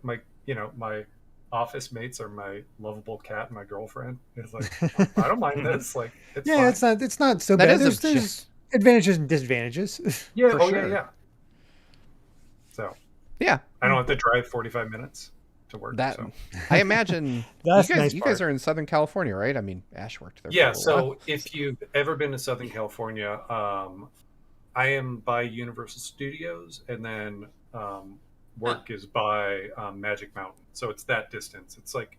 office mates are my lovable cat and my girlfriend. It's like, I don't mind this. Like, it's fine. it's not so That bad. is There's advantages and disadvantages. Yeah. For Oh sure. yeah. So Yeah. I don't have to drive 45 minutes to work. That So. I imagine That's you guys are in Southern California, right? I mean, Ash worked there. Yeah. for a So while. if you've ever been to Southern California, I am by Universal Studios, and then work is by Magic Mountain. So it's that distance. It's like,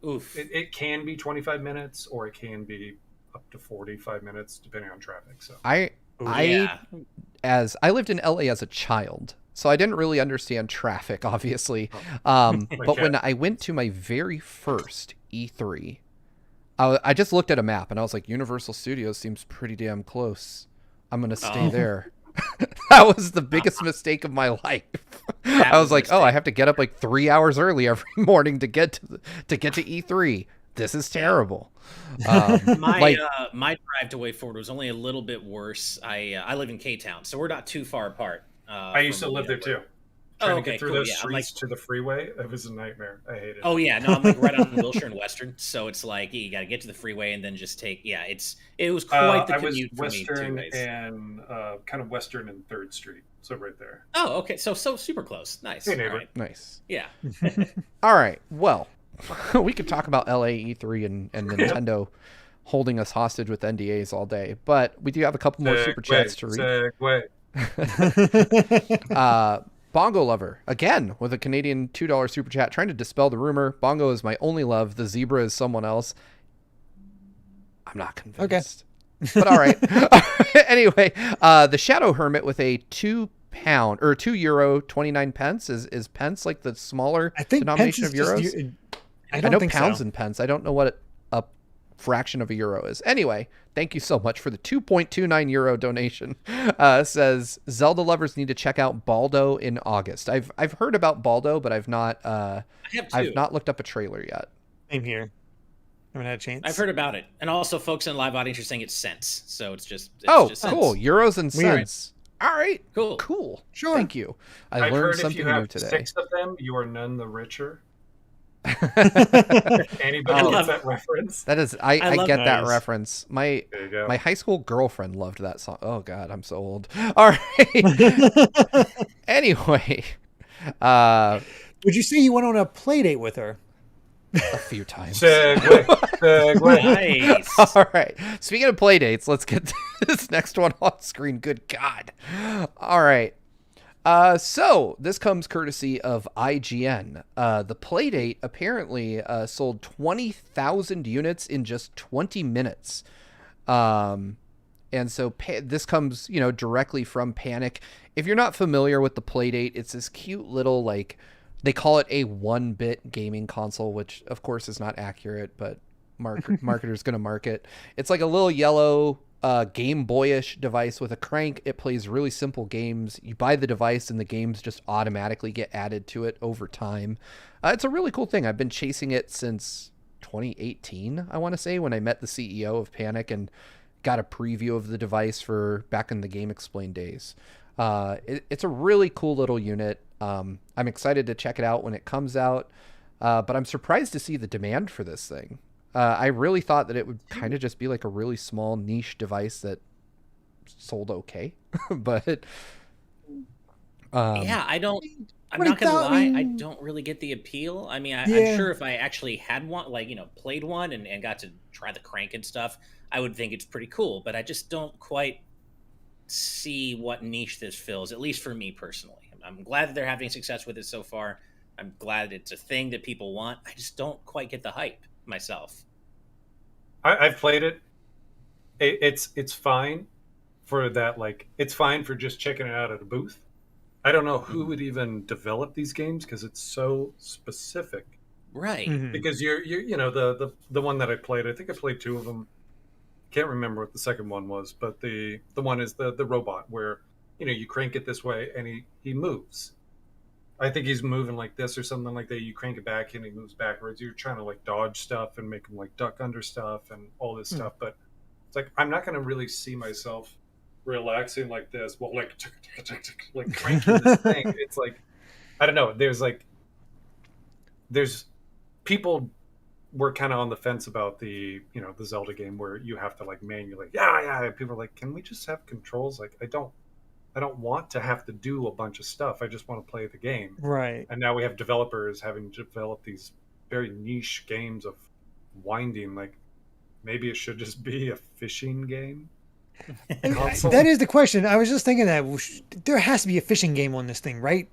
Oof. it can be 25 minutes, or it can be up to 45 minutes, depending on traffic. So I lived in LA as a child, so I didn't really understand traffic, obviously. But when I went to my very first E3, I just looked at a map and I was like, Universal Studios seems pretty damn close. I'm gonna stay there. That was the biggest mistake of my life. I was like, I have to get up like 3 hours early every morning to get to E3. This is terrible. My drive to Way Forward was only a little bit worse. I live in K-Town, so we're not too far apart. I used to live there too. Trying to get through those Yeah, streets to the freeway, it was a nightmare. I hated it. Oh yeah, no, I'm like right on Wilshire and Western, so it's like you got to get to the freeway and then just take. Yeah, it was quite the commute for me too. Western and kind of Western and 3rd Street, so right there. Oh, okay, so super close. Nice. Hey, neighbor. All right. Nice. Yeah. All right. Well, we could talk about LA E3 and Nintendo holding us hostage with NDAs all day, but we do have a couple more super chats to read. Bongo Lover, again, with a Canadian $2 super chat, trying to dispel the rumor. Bongo is my only love. The zebra is someone else. I'm not convinced. Okay. But all right. Anyway, the Shadow Hermit with a €2 or €2.29 is pence like the smaller denomination of euros? I know pounds and pence. I don't know what a fraction of a euro is. Anyway, thank you so much for the €2.29 donation. Says Zelda lovers need to check out Baldo in August. I've heard about Baldo, but I've not looked up a trailer yet. Same here. Haven't had a chance. I've heard about it, and also folks in the live audience are saying it's cents, so it's just cool. Cents. Euros and cents. All right, cool. Sure. Thank you. I've learned heard something if you have new today. 6 of them, you are none the richer. Anybody gets that reference? That is, I get that nice. reference. My go. high school girlfriend loved that song. Oh God, I'm so old. All right. Anyway, would you say you went on a play date with her? A few times. Segue. Nice. All right. Speaking of play dates, let's get this next one on screen. Good God. All right. So this comes courtesy of IGN. The Playdate apparently sold 20,000 units in just 20 minutes. And so this comes, directly from Panic. If you're not familiar with the Playdate, it's this cute little, they call it a 1-bit gaming console, which of course is not accurate, but marketer's going to market. It's like a little yellow Game Boyish device with a crank. It plays really simple games. You buy the device and the games just automatically get added to it over time. It's a really cool thing. I've been chasing it since 2018, I want to say, when I met the CEO of Panic and got a preview of the device for back in the Game Explain days. It's a really cool little unit. I'm excited to check it out when it comes out, but I'm surprised to see the demand for this thing. I really thought that it would kind of just be like a really small niche device that sold okay, but yeah, I'm not gonna lie, I don't really get the appeal. I mean, I'm sure if I actually had one, played one and got to try the crank and stuff, I would think it's pretty cool, but I just don't quite see what niche this fills, at least for me personally. I'm glad that they're having success with it so far. I'm glad it's a thing that people want. I just don't quite get the hype myself. I've played it. It's fine for that. It's fine for just checking it out at a booth. I don't know who would even develop these games because it's so specific. Right. Mm-hmm. Because you're the one that I played. I think I played 2 of them. Can't remember what the second one was, but the one is the robot where you crank it this way and he moves. I think he's moving like this or something like that. You crank it back and he moves backwards. You're trying to dodge stuff and make him duck under stuff and all this stuff. But it's I'm not going to really see myself relaxing like this, well, like cranking this thing. It's like, I don't know. There's people were kind of on the fence about the Zelda game where you have to like manually, yeah. People are like, can we just have controls? Like, I don't want to have to do a bunch of stuff. I just want to play the game. Right. And now we have developers having developed these very niche games of winding. Like, maybe it should just be a fishing game. That is the question. I was just thinking that there has to be a fishing game on this thing, right?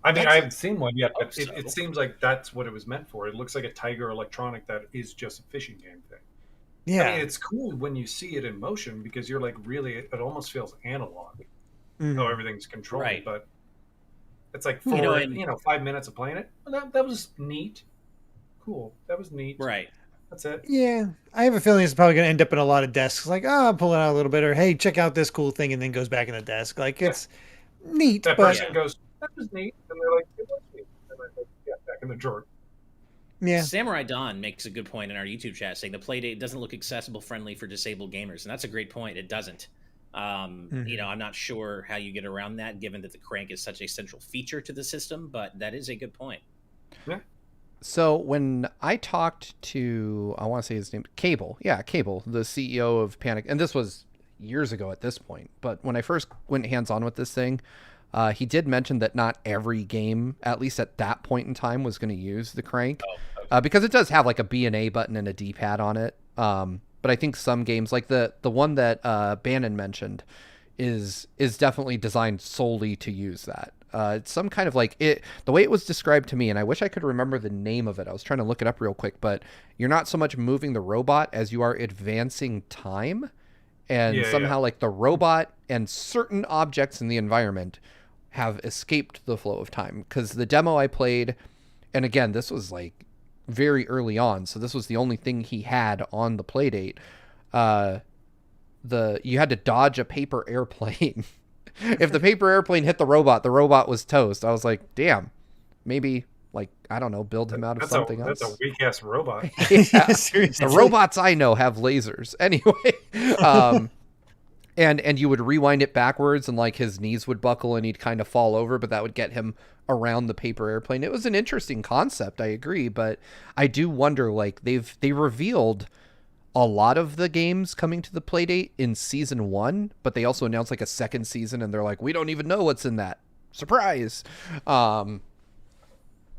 I mean, I haven't seen one yet, but it seems like that's what it was meant for. It looks like a Tiger Electronic that is just a fishing game thing. Yeah. I mean, it's cool when you see it in motion because you're like, really, it almost feels analog. How everything's controlled, Right. but it's like for 5 minutes of playing it, that was neat. Cool. That was neat. Right. That's it. Yeah. I have a feeling it's probably going to end up in a lot of desks. Like, I'll pull it out a little bit, or hey, check out this cool thing, and then goes back in the desk. Like, it's neat, That but person goes, that was neat. And they're like, it was neat. And I go, yeah, back in the drawer. yeah. Samurai Don makes a good point in our YouTube chat saying the Playdate doesn't look accessible friendly for disabled gamers, and that's a great point. It doesn't. I'm not sure how you get around that, given that the crank is such a central feature to the system, but that is a good point. Yeah. So when I talked to, I want to say his name, Cable, the CEO of Panic, and this was years ago at this point, but when I first went hands-on with this thing, he did mention that not every game, at least at that point in time, was going to use the crank, because it does have like a B and A button and a D-pad on it. But I think some games, like the one that Bannon mentioned, is definitely designed solely to use that. It's some kind of like it. The way it was described to me, and I wish I could remember the name of it. I was trying to look it up real quick, but you're not so much moving the robot as you are advancing time, and somehow like the robot and certain objects in the environment have escaped the flow of time. Because the demo I played, and again, this was like very early on, so this was the only thing he had on the Playdate. You had to dodge a paper airplane. If the paper airplane hit the robot was toast. I was like, damn, maybe, like, I don't know, build him out of something else. That's a weak ass robot. The robots I know have lasers anyway. And you would rewind it backwards, and like his knees would buckle and he'd kind of fall over, but that would get him around the paper airplane. It was an interesting concept, I agree, but I do wonder, like, they revealed a lot of the games coming to the Playdate in season 1, but they also announced like a second season, and they're like, we don't even know what's in that. Surprise. So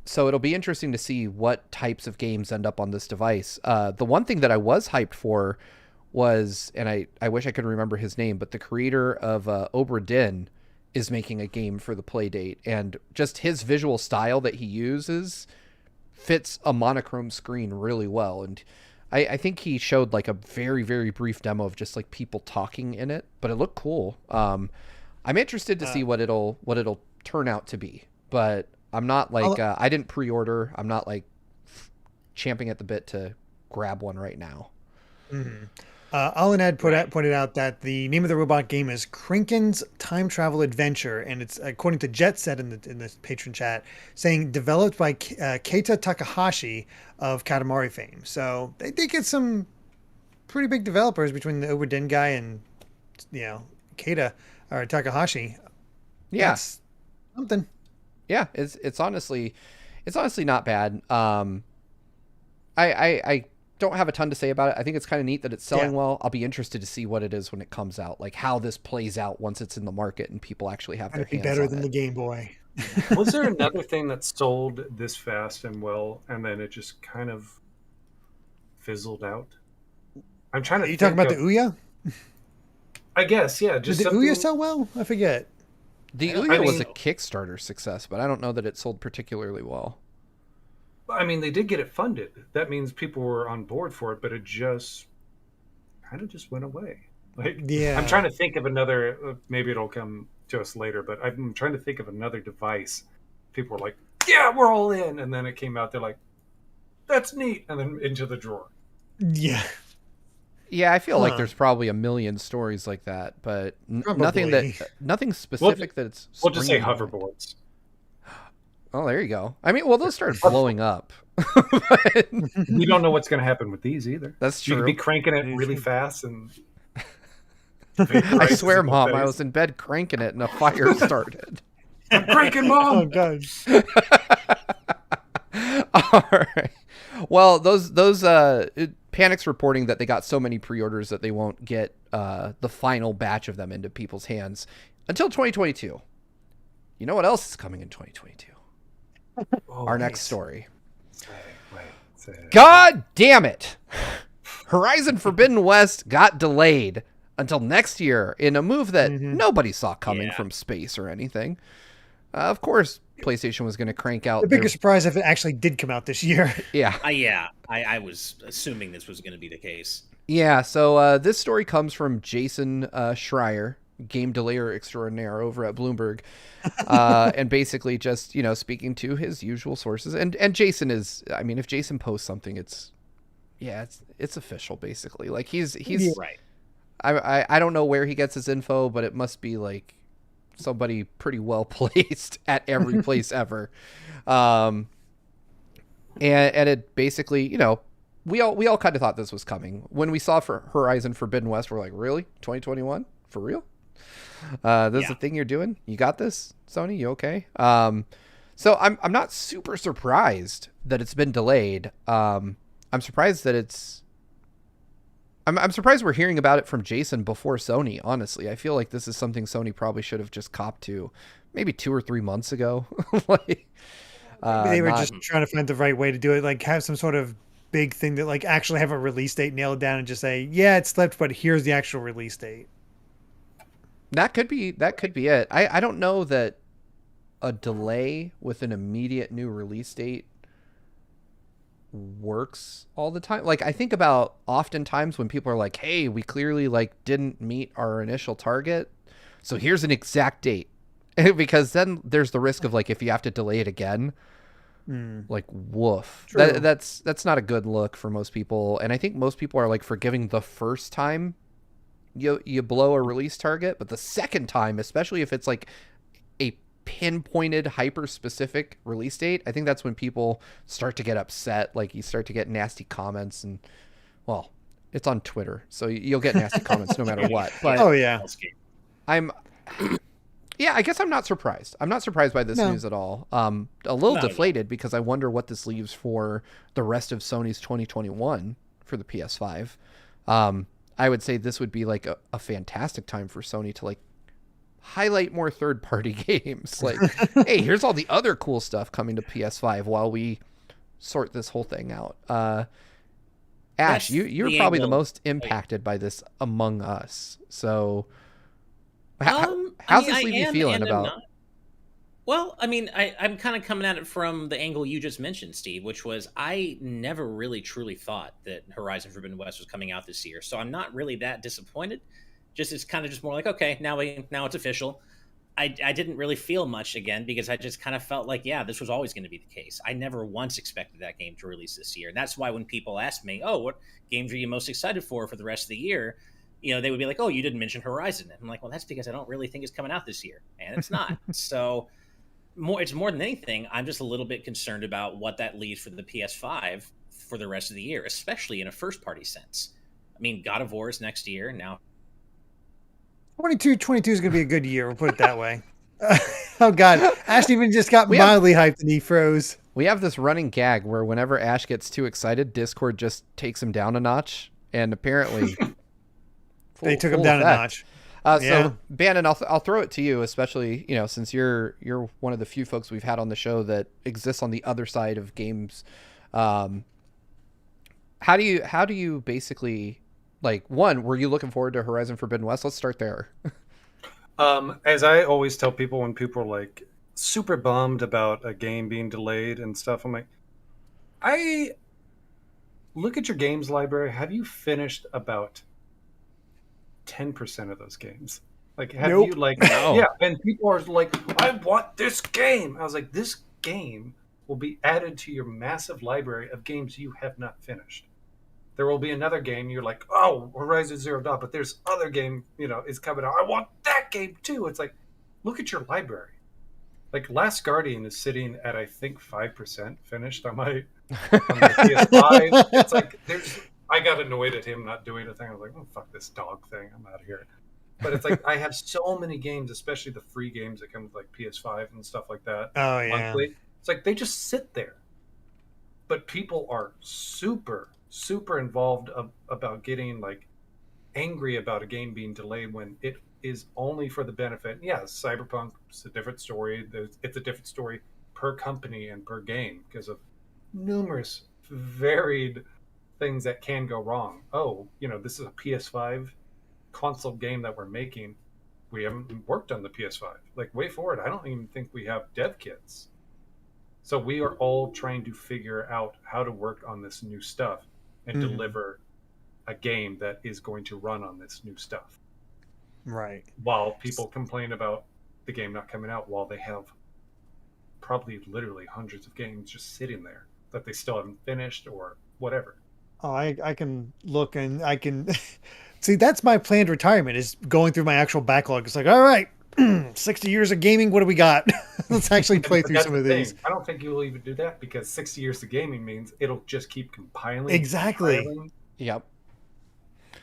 it'll be interesting to see what types of games end up on this device. The one thing that I was hyped for was, and I wish I could remember his name, but the creator of Obra Dinn is making a game for the Playdate, and just his visual style that he uses fits a monochrome screen really well. And I think he showed like a very, very brief demo of just like people talking in it, but it looked cool. I'm interested to see what it'll turn out to be, but I'm not like, I didn't pre-order. I'm not like champing at the bit to grab one right now. Alanad pointed out that the name of the robot game is Krinken's Time Travel Adventure, and it's, according to Jet Set in the patron chat, saying developed by Keita Takahashi of Katamari fame. So they did get some pretty big developers between the Obra Dinn guy and Keita or Takahashi. Yeah, that's something. Yeah, it's honestly not bad. I don't have a ton to say about it. I think it's kind of neat that it's selling well. I'll be interested to see what it is when it comes out, like how this plays out once it's in the market and people actually have their hands on it. Better than the Game Boy. Was there another thing that sold this fast and well, and then it just kind of fizzled out? I'm trying to. Are you talking about the Ouya? I guess, yeah. Just did the Ouya sell well? I forget. The Ouya was a Kickstarter success, but I don't know that it sold particularly well. I mean, they did get it funded. That means people were on board for it, but it just kind of just went away. Like, yeah. I'm trying to think of another. Maybe it'll come to us later, but I'm trying to think of another device. People were like, "Yeah, we're all in," and then it came out. They're like, "That's neat," and then into the drawer. Yeah. Yeah, I feel like there's probably a million stories like that, but nothing specific that it's. We'll just say hoverboards. Oh, there you go. I mean, well, those started blowing up. We don't know what's going to happen with these either. That's true. You could be cranking it really fast, and I swear, Mom, I was in bed cranking it and a fire started. I'm cranking, Mom. Oh god. All right. Well, those Panic's reporting that they got so many pre-orders that they won't get the final batch of them into people's hands until 2022. You know what else is coming in 2022? Our next story. God damn it! Horizon Forbidden West got delayed until next year in a move that nobody saw coming from space or anything. Of course, PlayStation was going to crank out. The bigger surprise if it actually did come out this year. Yeah. I was assuming this was going to be the case. Yeah, so this story comes from Jason Schreier, game delayer extraordinaire over at Bloomberg, and basically just, speaking to his usual sources. And Jason is, I mean, if Jason posts something, it's official, basically. Like, he's right. I don't know where he gets his info, but it must be, like, somebody pretty well placed at every place ever. And it basically, we all kind of thought this was coming. When we saw for Horizon Forbidden West, we're like, really? 2021? For real? This is the thing you're doing? You got this, Sony? You okay? So I'm not super surprised that it's been delayed. I'm surprised that I'm surprised we're hearing about it from Jason before Sony, honestly. I feel like this is something Sony probably should have just copped to maybe 2 or 3 months ago. Like, they were just trying to find the right way to do it, like have some sort of big thing that like actually have a release date nailed down and just say, yeah, it slipped, but here's the actual release date. That could be it. I don't know that a delay with an immediate new release date works all the time. Like, I think about oftentimes when people are like, hey, we clearly didn't meet our initial target, so here's an exact date. Because then there's the risk of if you have to delay it again, woof. That's not a good look for most people. And I think most people are forgiving the first time you blow a release target, but the second time, especially if it's a pinpointed hyper specific release date, I think that's when people start to get upset. You start to get nasty comments, and well, it's on Twitter, so you'll get nasty comments no matter what. But I guess I'm not surprised. I'm not surprised by this news at all. A little deflated because I wonder what this leaves for the rest of Sony's 2021 for the PS5. I would say this would be a fantastic time for Sony to highlight more third-party games. Hey, here's all the other cool stuff coming to PS5 while we sort this whole thing out. Ash, you're probably the most impacted by this among us. So how's this leave you feeling about? Well, I mean, I'm kind of coming at it from the angle you just mentioned, Steve, which was I never really truly thought that Horizon Forbidden West was coming out this year. So I'm not really that disappointed. It's kind of just more okay, now it's official. I didn't really feel much again because I just kind of felt this was always going to be the case. I never once expected that game to release this year. And that's why when people ask me, oh, what games are you most excited for the rest of the year? They would be like, oh, you didn't mention Horizon. And I'm like, well, that's because I don't really think it's coming out this year. And it's not. So it's more than anything, I'm just a little bit concerned about what that leaves for the PS5 for the rest of the year, especially in a first-party sense. I mean, God of War is next year. Now 22 is going to be a good year. We'll put it that way. Oh, God. Ash even just got mildly hyped and he froze. We have this running gag where whenever Ash gets too excited, Discord just takes him down a notch. And apparently... they took him down a notch. So, Bannon, I'll throw it to you, especially, since you're one of the few folks we've had on the show that exists on the other side of games. How do you basically... one, were you looking forward to Horizon Forbidden West? Let's start there. As I always tell people when people are super bummed about a game being delayed and stuff, I'm like, I look at your games library. Have you finished about 10% of those games? Have nope. you no. Yeah, and people are I want this game. I was like, this game will be added to your massive library of games you have not finished. There will be another game. You're like, oh, Horizon Zero Dawn, but there's other game, is coming out. I want that game too. It's look at your library. Last Guardian is sitting at, I think, 5% finished on my PS5. It's I got annoyed at him not doing a thing. I was like, oh, fuck this dog thing. I'm out of here. But it's like I have so many games, especially the free games that come with like PS5 and stuff like that. Oh yeah. Monthly. It's like they just sit there. But people are super involved about getting like angry about a game being delayed when it is only for the benefit. Yes, Cyberpunk is a different story. It's a different story per company and per game because of numerous varied things that can go wrong. Oh, this is a PS5 console game that we're making. We haven't worked on the PS5. Like, way forward, I don't even think we have dev kits. So we are all trying to figure out how to work on this new stuff and deliver a game that is going to run on this new stuff. Right. While people complain about the game not coming out, while they have probably literally hundreds of games just sitting there that they still haven't finished or whatever. Oh, I can look and I can see that's my planned retirement is going through my actual backlog. It's like, all right, 60 years of gaming. What do we got? Let's actually play through some of these. I don't think you will even do that because 60 years of gaming means it'll just keep compiling. Exactly. Compiling. Yep.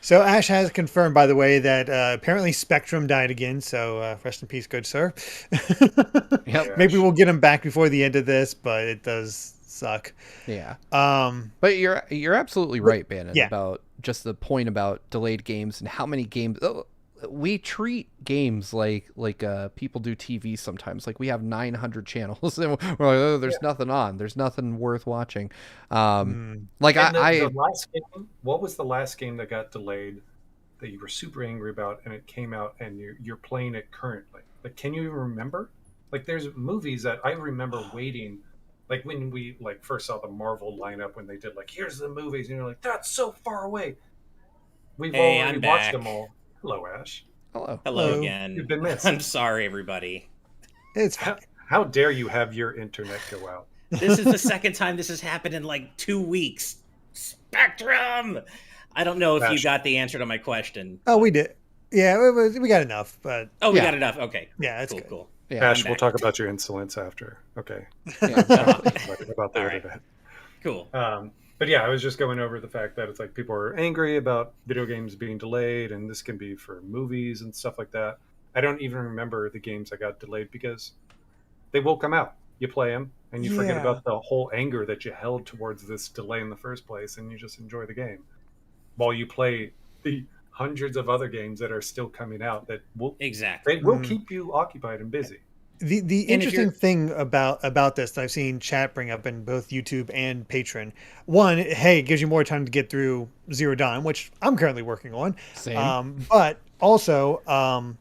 So Ash has confirmed, by the way, that apparently Spectrum died again. So rest in peace, good sir. Yep. Maybe we'll get him back before the end of this, but it does suck. Yeah. But you're absolutely right, Bannon, about just the point about delayed games and how many games. We treat games like people do TV sometimes. Like we have 900 channels and we're like, oh, there's nothing on. There's nothing worth watching. Like the last game, what was the last game that got delayed that you were super angry about and it came out and you're playing it currently? Like, can you even remember? Like, there's movies that I remember waiting, like when we like first saw the Marvel lineup when they did like, here's the movies, and you're like, that's so far away. We've already watched them all. Hello, Ash. Hello again. You've been missed. I'm sorry, everybody. It's how dare you have your internet go out? This is the second time this has happened in like 2 weeks. Spectrum! I don't know if Ash. you got the answer to my question. Oh, we did. Yeah, we got enough, but we got enough. Okay. Yeah, that's cool. Yeah, Ash, we'll talk about your insolence after. Okay. Yeah, exactly. About the other bit. Cool. But yeah, I was just going over the fact that it's like people are angry about video games being delayed, and this can be for movies and stuff like that. I don't even remember the games that got delayed because they will come out. You play them, and you forget about the whole anger that you held towards this delay in the first place, and you just enjoy the game while you play the hundreds of other games that are still coming out that will they will keep you occupied and busy. The interesting thing about this that I've seen chat bring up in both YouTube and Patreon, one, hey, it gives you more time to get through Zero Dawn, which I'm currently working on. Same. But also,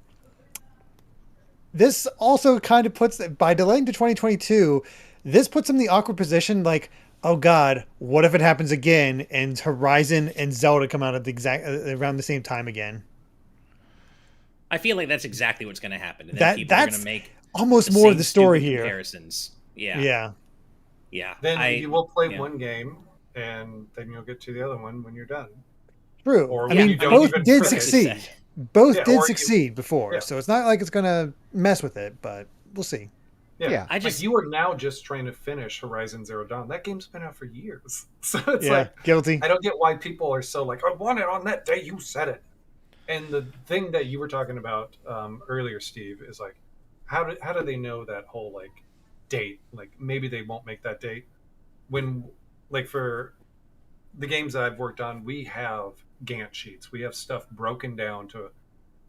this also kind of puts, by delaying to 2022, this puts them in the awkward position like, oh God, what if it happens again and Horizon and Zelda come out at around the same time again? I feel like that's exactly what's going to happen. And then people are going to make almost more of the story here. Comparisons. Yeah. Then you will play one game, and then you'll get to the other one when you're done. True. Or I mean, both did succeed. Both did succeed before, so it's not like it's going to mess with it, but we'll see. Yeah. You are now just trying to finish Horizon Zero Dawn. That game's been out for years. So it's like, guilty. I don't get why people are so like, I want it on that day you said it. And the thing that you were talking about earlier, Steve, is like, how do they know that whole like date? Like maybe they won't make that date. When like for the games that I've worked on, we have Gantt sheets. We have stuff broken down to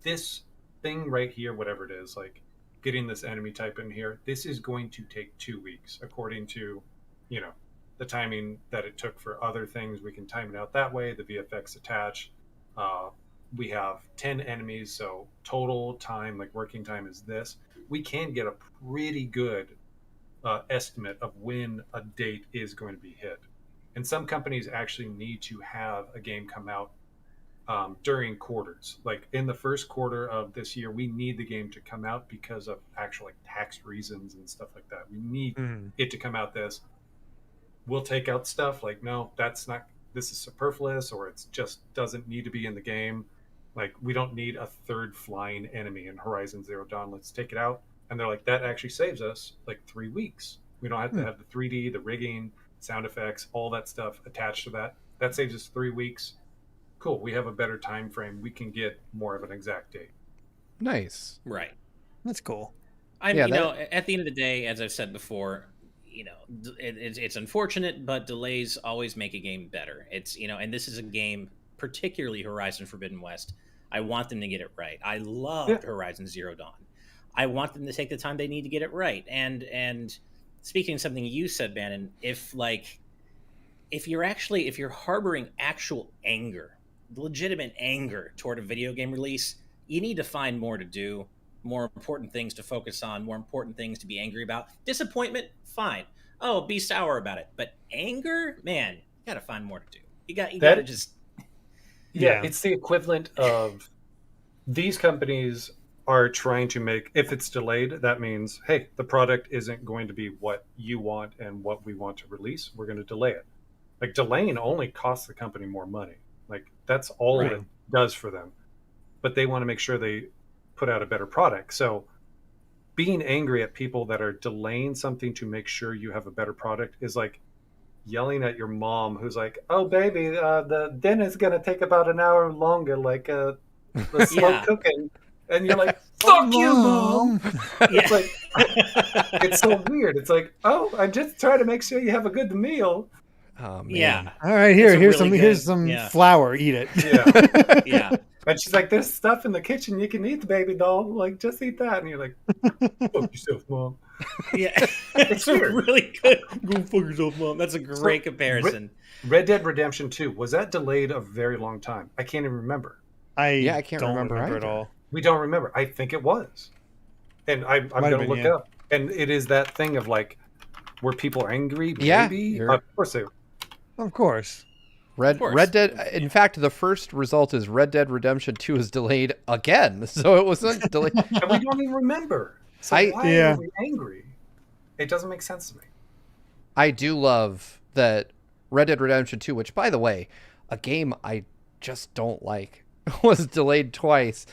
this thing right here, whatever it is, like getting this enemy type in here. This is going to take 2 weeks, according to, the timing that it took for other things. We can time it out that way. The VFX attached. We have 10 enemies, so total time, like working time, is this. We can get a pretty good estimate of when a date is going to be hit. And some companies actually need to have a game come out during quarters. Like in the first quarter of this year, we need the game to come out because of actual like tax reasons and stuff like that. We need it to come out this. We'll take out stuff like, no, that's not, this is superfluous, or it just doesn't need to be in the game. Like, we don't need a third flying enemy in Horizon Zero Dawn. Let's take it out. And they're like, that actually saves us like 3 weeks. We don't have to have the 3D, the rigging, sound effects, all that stuff attached to that. That saves us 3 weeks. Cool. We have a better time frame. We can get more of an exact date. Nice. Right. That's cool. At the end of the day, as I've said before, it's unfortunate, but delays always make a game better. It's, and this is a game, particularly Horizon Forbidden West. I want them to get it right. I loved Horizon Zero Dawn. I want them to take the time they need to get it right. And speaking of something you said, Bannon, if you're harboring actual anger, legitimate anger toward a video game release, you need to find more to do, more important things to focus on, more important things to be angry about. Disappointment, fine. Oh, be sour about it. But anger, man, you got to find more to do. You got to just... Yeah, it's the equivalent of these companies are trying to make, if it's delayed, that means, hey, the product isn't going to be what you want and what we want to release. We're going to delay it. Like, delaying only costs the company more money. Like, that's all it does for them. But they want to make sure they put out a better product. So being angry at people that are delaying something to make sure you have a better product is like yelling at your mom who's like, oh, baby, the dinner's going to take about an hour longer, like the slow cooking. And you're like, fuck you, Mom. It's like, it's so weird. It's like, oh, I'm just trying to make sure you have a good meal. Oh, man. Yeah. All right, here's some flour. Eat it. Yeah. Yeah. And she's like, there's stuff in the kitchen you can eat, baby doll. Like, just eat that. And you're like, fuck yourself, Mom. Yeah. It's really good. Go fuck yourself, Mom. That's a great comparison. Red Dead Redemption 2, was that delayed a very long time? I can't even remember. I can't don't remember at all. We don't remember. I think it was. And I'm going to look up. And it is that thing of like, were people angry? Maybe? Of course they were. Of course. Red Dead. In fact, the first result is Red Dead Redemption 2 is delayed again. So it wasn't delayed. And we don't even remember. So why are we angry? It doesn't make sense to me. I do love that Red Dead Redemption 2, which, by the way, a game I just don't like, was delayed twice.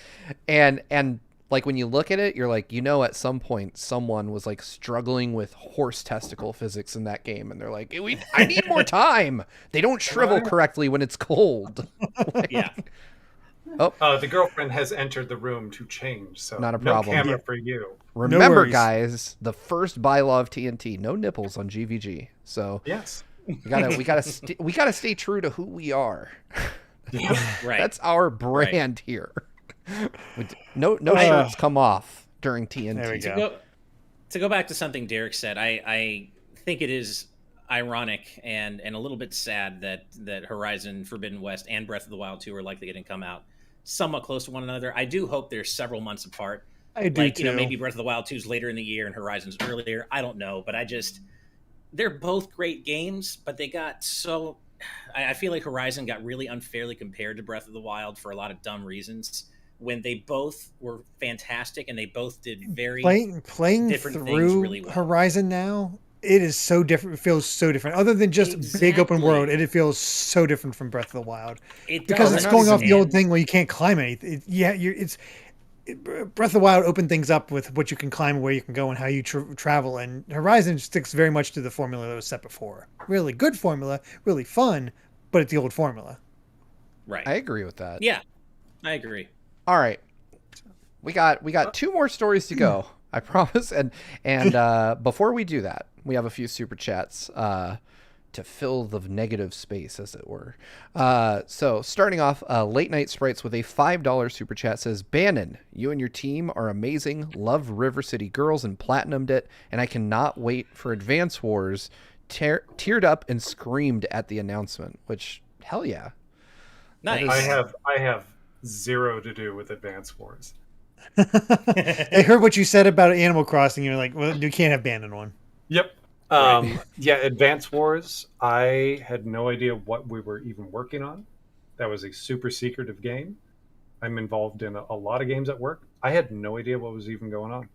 And like, when you look at it, you're like, at some point someone was like struggling with horse testicle physics in that game, and they're like, I need more time. They don't shrivel correctly when it's cold. Yeah. The girlfriend has entered the room to change, so not a problem. No camera for you. Remember, guys, the first bylaw of TNT: no nipples on GVG. So yes, we gotta stay true to who we are. Right. That's our brand here. No shirts come off during TNT. There we go. To go back to something Derek said, I think it is ironic and a little bit sad that Horizon Forbidden West and Breath of the Wild 2 are likely going to come out somewhat close to one another. I do hope they're several months apart. I do too. Maybe Breath of the Wild 2 is later in the year and Horizon's earlier. I don't know, but they're both great games, but they got so... I feel like Horizon got really unfairly compared to Breath of the Wild for a lot of dumb reasons, when they both were fantastic and they both did very playing different through things really well. Horizon now, it is so different. It feels so different. Other than just big open world, it feels so different from Breath of the Wild. Because it's going off the old thing where you can't climb anything. Breath of the Wild opened things up with what you can climb, where you can go, and how you travel. And Horizon sticks very much to the formula that was set before. Really good formula, really fun, but it's the old formula. Right. I agree with that. Yeah, I agree. All right, we got two more stories to go, I promise. And before we do that, we have a few super chats to fill the negative space, as it were. So starting off, Late Night Sprites with a $5 super chat says, Bannon, you and your team are amazing. Love River City Girls and platinumed it, and I cannot wait for Advance Wars. Teared up and screamed at the announcement, which, hell yeah. Nice. I have zero to do with Advance Wars. I heard what you said about Animal Crossing. You're like, well, you can't have Bannon one. Yep. Yeah, Advance Wars, I had no idea what we were even working on. That was a super secretive game. I'm involved in a lot of games at work. I had no idea what was even going on.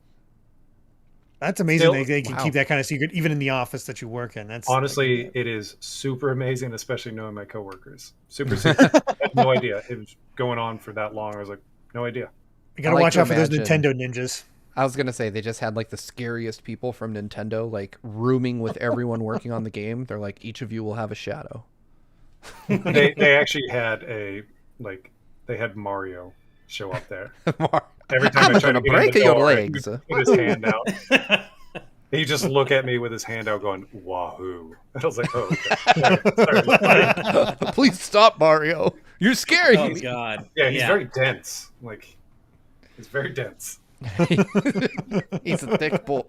That's amazing. They can keep that kind of secret even in the office that you work in. That's honestly, it is super amazing, especially knowing my coworkers. Super secret. I had no idea it was going on for that long. I was like, no idea. You gotta watch out for those Nintendo ninjas. I was gonna say they just had like the scariest people from Nintendo like rooming with everyone working on the game. They're like, each of you will have a shadow. They actually had they had Mario show up there. Every time I try to get break in the your door, legs. he put his hand out. He just look at me with his hand out going, wahoo. I was like, oh, okay. Sorry. Please stop, Mario. You're scaring Oh, me. God. Yeah, he's very dense. Like, he's very dense. He's a thick boy.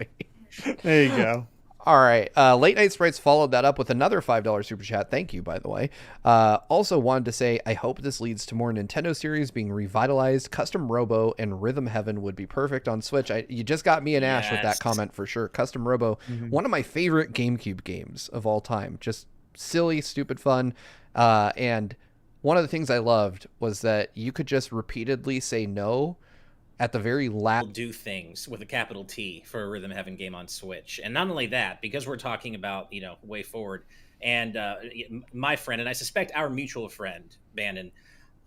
There you go. All right. Late Night Sprites followed that up with another $5 super chat. Thank you, by the way. Also wanted to say, I hope this leads to more Nintendo series being revitalized. Custom Robo and Rhythm Heaven would be perfect on Switch. You just got me and Ash with that comment for sure. Custom Robo, one of my favorite GameCube games of all time. Just silly, stupid fun. And one of the things I loved was that you could just repeatedly say no at the very last. Do things with a capital T for a Rhythm Heaven game on Switch. And not only that, because we're talking about, way forward, and my friend, and I suspect our mutual friend, Bannon,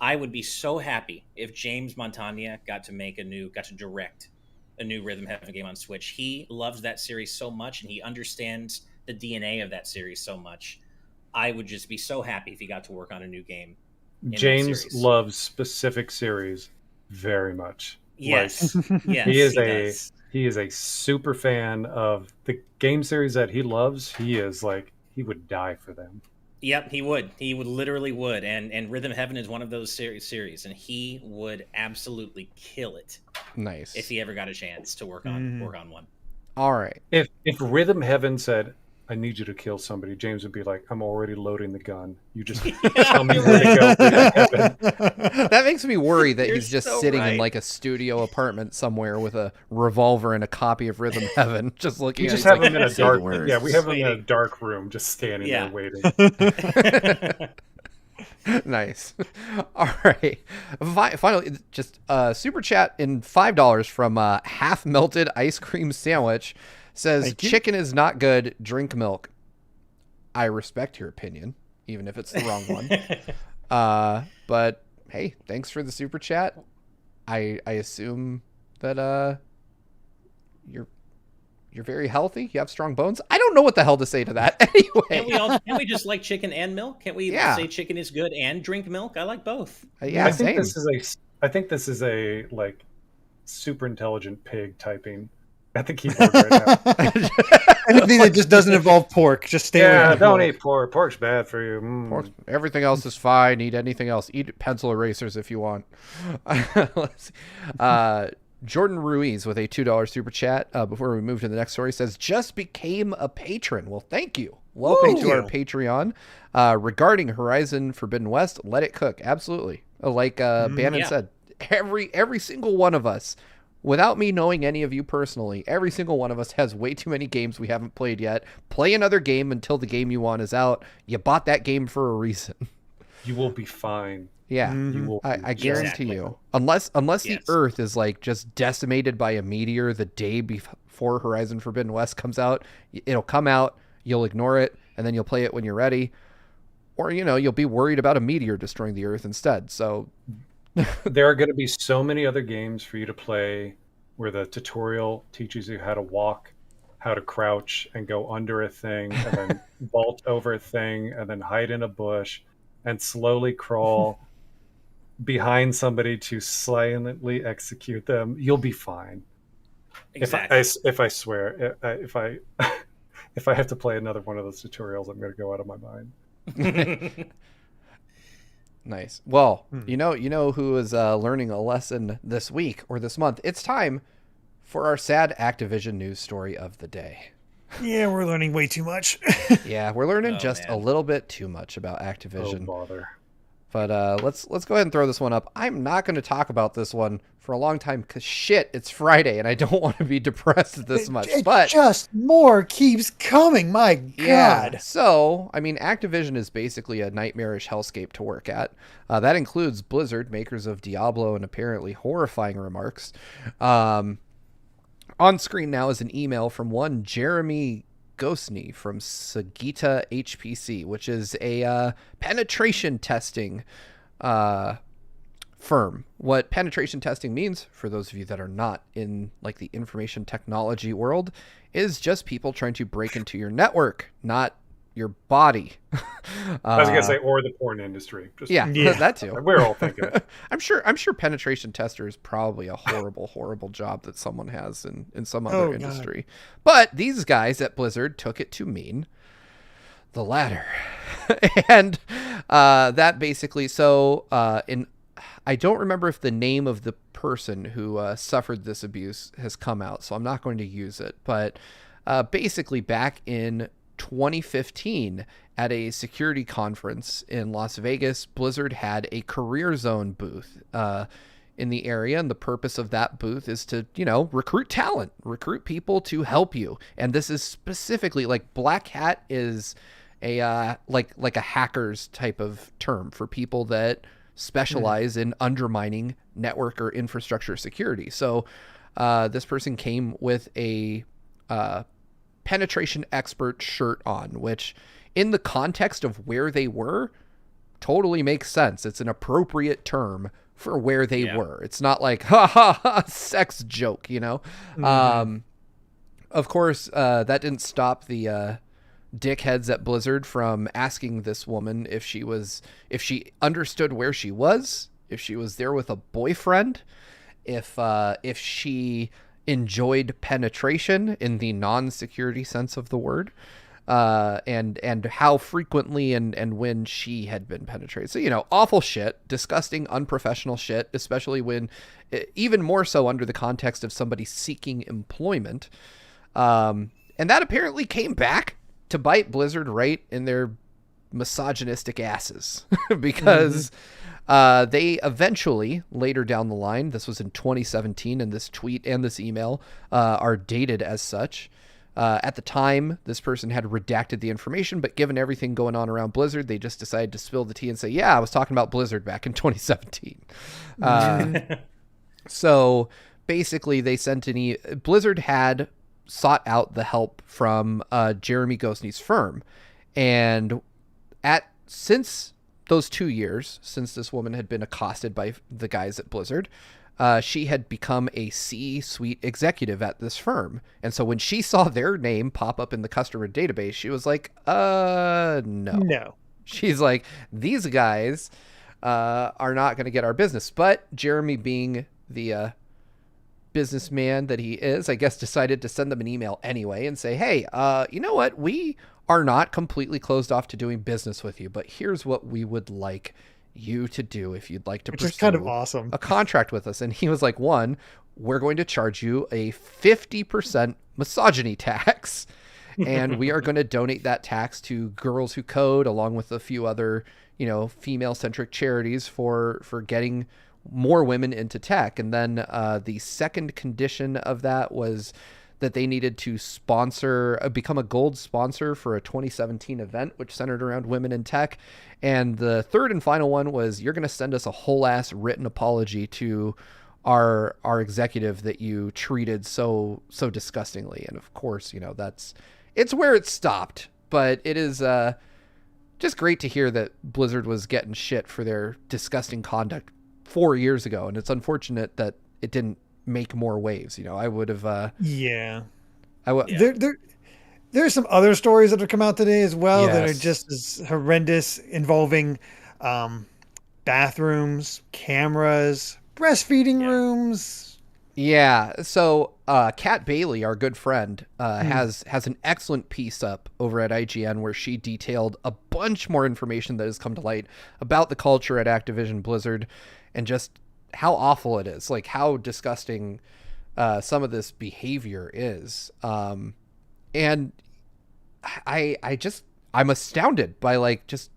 I would be so happy if James Montagna got to direct a new Rhythm Heaven game on Switch. He loves that series so much, and he understands the DNA of that series so much. I would just be so happy if he got to work on a new game. James loves specific series very much. Yes, yes, he is a super fan of the game series that he loves. He would die for them. Yep, he would. He would literally would. And Rhythm Heaven is one of those series, and he would absolutely kill it. Nice. If he ever got a chance to work on one. All right. If Rhythm Heaven said, I need you to kill somebody, James would be like, I'm already loading the gun. You just tell me where to go. That makes me worry that You're he's just so sitting right. in like a studio apartment somewhere with a revolver and a copy of Rhythm Heaven, just looking We at just it. have him in a dark words. Yeah, we have him in a dark room just standing there waiting. Nice. All right. Finally, just super chat in $5 from Half Melted Ice Cream Sandwich. Says, chicken is not good, drink milk. I respect your opinion, even if it's the wrong one. But hey, thanks for the super chat. I assume that you're very healthy. You have strong bones. I don't know what the hell to say to that. Anyway, Can't we just like chicken and milk? Can't we say chicken is good and drink milk? I like both. Yeah, I think this is a like super intelligent pig typing at the keyboard right now. Anything that just doesn't involve pork, just stay away. Yeah, don't eat pork. Pork's bad for you. Pork, everything else is fine. Eat anything else. Eat pencil erasers if you want. Let's see. Jordan Ruiz with a $2 super chat before we move to the next story says, just became a patron. Well, thank you. Welcome to our Patreon. Regarding Horizon Forbidden West, let it cook. Absolutely. Like Bannon said, every single one of us, without me knowing any of you personally, every single one of us has way too many games we haven't played yet. Play another game until the game you want is out. You bought that game for a reason. You will be fine. Yeah, I guarantee you. Unless the Earth is like just decimated by a meteor the day before Horizon Forbidden West comes out, it'll come out, you'll ignore it, and then you'll play it when you're ready. Or, you'll be worried about a meteor destroying the Earth instead. So there are going to be so many other games for you to play where the tutorial teaches you how to walk, how to crouch and go under a thing, and then vault over a thing, and then hide in a bush and slowly crawl behind somebody to silently execute them. You'll be fine. Exactly. If I swear, if I have to play another one of those tutorials, I'm going to go out of my mind. Nice. Well, you know who is learning a lesson this week or this month? It's time for our sad Activision news story of the day. Yeah, we're learning way too much. Yeah, we're learning a little bit too much about Activision. Oh, bother. But let's go ahead and throw this one up. I'm not going to talk about this one for a long time because it's Friday and I don't want to be depressed this much. But just more keeps coming. My God. Yeah. So, Activision is basically a nightmarish hellscape to work at. That includes Blizzard, makers of Diablo and apparently horrifying remarks. On screen now is an email from one Jeremy Gosney from Sagita HPC, which is a penetration testing firm. What penetration testing means, for those of you that are not in like the information technology world, is just people trying to break into your network, not your body. I was gonna say, or the porn industry. Just, yeah, that too. We're all thinking it. I'm sure penetration tester is probably a horrible job that someone has in some other industry. God. But these guys at Blizzard took it to mean the latter. And that basically, I don't remember if the name of the person who suffered this abuse has come out, so I'm not going to use it. But basically back in 2015 at a security conference in Las Vegas, Blizzard had a career zone booth in the area, and the purpose of that booth is to, recruit talent, recruit people to help you. And this is specifically like Black Hat is a like a hackers type of term for people that specialize in undermining network or infrastructure security. So this person came with a penetration expert shirt on, which in the context of where they were totally makes sense. It's an appropriate term for where they were. It's not like sex joke, Mm-hmm. Of course, that didn't stop the dickheads at Blizzard from asking this woman if she understood where she was, if she was there with a boyfriend, if she enjoyed penetration in the non-security sense of the word, and how frequently and when she had been penetrated. So, awful shit, disgusting, unprofessional shit, especially when, even more so under the context of somebody seeking employment. And that apparently came back to bite Blizzard right in their misogynistic asses because they eventually, later down the line, this was in 2017, and this tweet and this email are dated as such. At the time, this person had redacted the information, but given everything going on around Blizzard, they just decided to spill the tea and say, yeah, I was talking about Blizzard back in 2017. So basically they sent Blizzard had sought out the help from Jeremy Gosney's firm. And since those 2 years, since this woman had been accosted by the guys at Blizzard, she had become a C-suite executive at this firm. And so when she saw their name pop up in the customer database, she was like, no. She's like, these guys are not going to get our business. But Jeremy, being the businessman that he is, I guess decided to send them an email anyway and say, hey, you know what? We are not completely closed off to doing business with you, but here's what we would like you to do if you'd like to pursue kind of awesome. a contract with us. And he was like, one, we're going to charge you a 50% misogyny tax, and we are going to donate that tax to Girls Who Code, along with a few other, female-centric charities for getting more women into tech. And then the second condition of that was that they needed to become a gold sponsor for a 2017 event, which centered around women in tech. And the third and final one was, you're going to send us a whole ass written apology to our executive that you treated so disgustingly. And of course, it's where it stopped, but it is just great to hear that Blizzard was getting shit for their disgusting conduct 4 years ago. And it's unfortunate that it didn't make more waves. I would have There's some other stories that have come out today as well that are Yes. just as horrendous, involving bathrooms, cameras, breastfeeding rooms. Yeah. So Kat Bailey, our good friend, has an excellent piece up over at IGN where she detailed a bunch more information that has come to light about the culture at Activision Blizzard and just how awful it is, like how disgusting some of this behavior is. And I'm astounded by just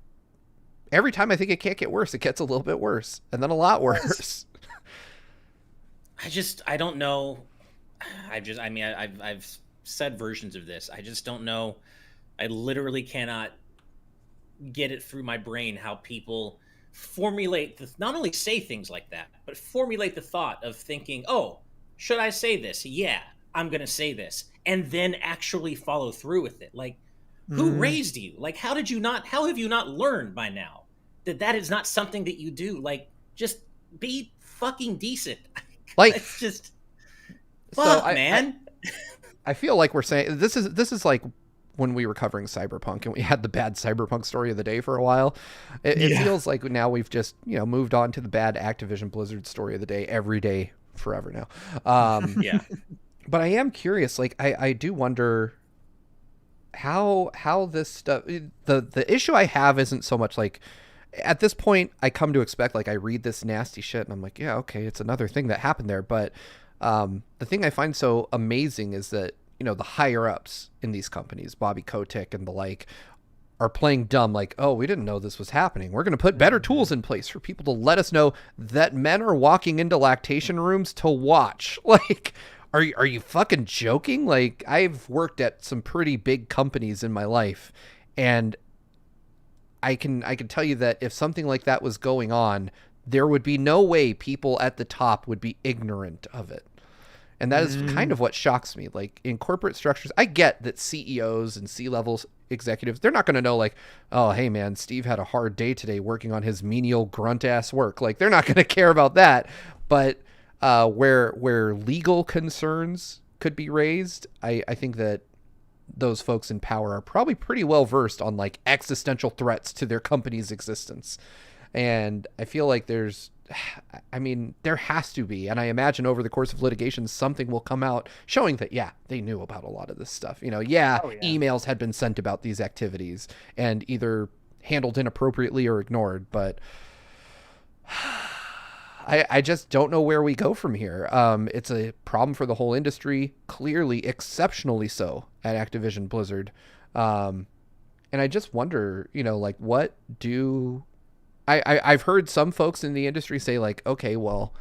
every time I think it can't get worse, it gets a little bit worse and then a lot worse. I don't know. I've said versions of this. I just don't know. I literally cannot get it through my brain how people formulate not only say things like that, but formulate the thought of thinking, oh, should I say this? Yeah, I'm going to say this. And then actually follow through with it. Like, who raised you? Like, how have you not learned by now that is not something that you do? Like, just be fucking decent. Like, it's just, so man. I feel like we're saying this is like when we were covering Cyberpunk and we had the bad Cyberpunk story of the day for a while. It feels like now we've just, moved on to the bad Activision Blizzard story of the day every day forever now. Yeah. But I am curious, like I do wonder how this stuff, the issue I have isn't so much like, at this point I come to expect, like, I read this nasty shit and I'm like, yeah, okay, it's another thing that happened there. But the thing I find so amazing is that, the higher ups in these companies, Bobby Kotick and the like, are playing dumb, like, oh, we didn't know this was happening. We're going to put better tools in place for people to let us know that men are walking into lactation rooms to watch. Like, are you fucking joking? Like, I've worked at some pretty big companies in my life, and I can tell you that if something like that was going on, there would be no way people at the top would be ignorant of it. And that is kind of what shocks me. Like, in corporate structures, I get that CEOs and C-level executives, they're not going to know, like, oh, hey man, Steve had a hard day today working on his menial grunt ass work. Like, they're not going to care about that. But where legal concerns could be raised, I think that those folks in power are probably pretty well versed on, like, existential threats to their company's existence. And I feel like there has to be, and I imagine over the course of litigation, something will come out showing that, yeah, they knew about a lot of this stuff. Emails had been sent about these activities and either handled inappropriately or ignored, but I just don't know where we go from here. It's a problem for the whole industry, clearly exceptionally so at Activision Blizzard. And I just wonder, like, what do... I've heard some folks in the industry say, like, okay, well,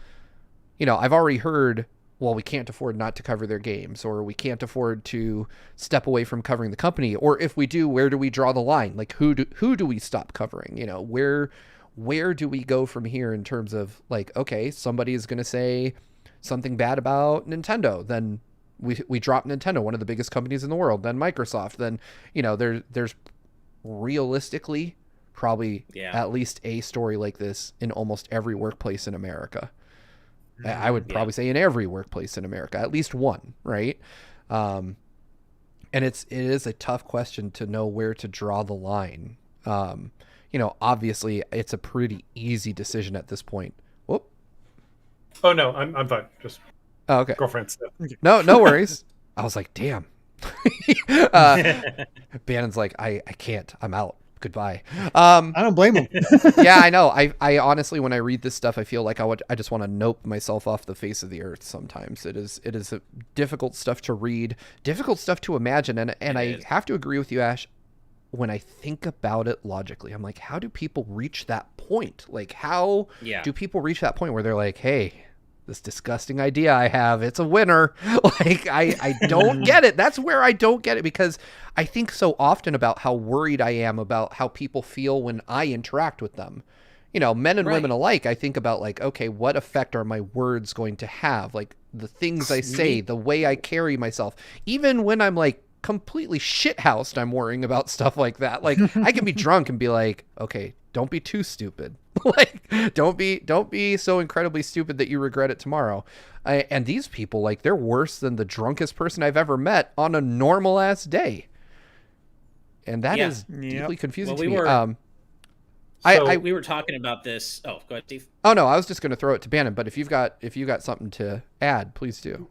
I've already heard, well, we can't afford not to cover their games, or we can't afford to step away from covering the company. Or if we do, where do we draw the line? Like, who do we stop covering? Where do we go from here in terms of, like, okay, somebody is going to say something bad about Nintendo, then we drop Nintendo, one of the biggest companies in the world, then Microsoft, then, there's realistically probably at least a story like this in almost every workplace in America. I would probably say in every workplace in America, at least one, right? And it is a tough question to know where to draw the line. Obviously it's a pretty easy decision at this point. Whoop. Oh no, I'm fine. Just okay. Girlfriend stuff. No worries. I was like, damn. Bannon's like, I can't. I'm out. Goodbye. I don't blame him. Yeah, I know. I honestly, when I read this stuff, I feel like I just want to nope myself off the face of the earth. Sometimes it is difficult stuff to read, difficult stuff to imagine, and I have to agree with you, Ash. When I think about it logically, I'm like, how do people reach that point? Like, how do people reach that point where they're like, hey, this disgusting idea I have, it's a winner. Like, I don't get it. That's where I don't get it, because I think so often about how worried I am about how people feel when I interact with them. Men and women alike, I think about, like, okay, what effect are my words going to have? Like, the things I say, the way I carry myself. Even when I'm, like, completely shithoused, I'm worrying about stuff like that. Like, I can be drunk and be like, okay, don't be too stupid. Like, don't be so incredibly stupid that you regret it tomorrow. And these people, like, they're worse than the drunkest person I've ever met on a normal ass day. And that is deeply confusing to me. We were talking about this. Oh, go ahead, Steve. Oh no, I was just going to throw it to Bannon, but if you've got something to add, please do.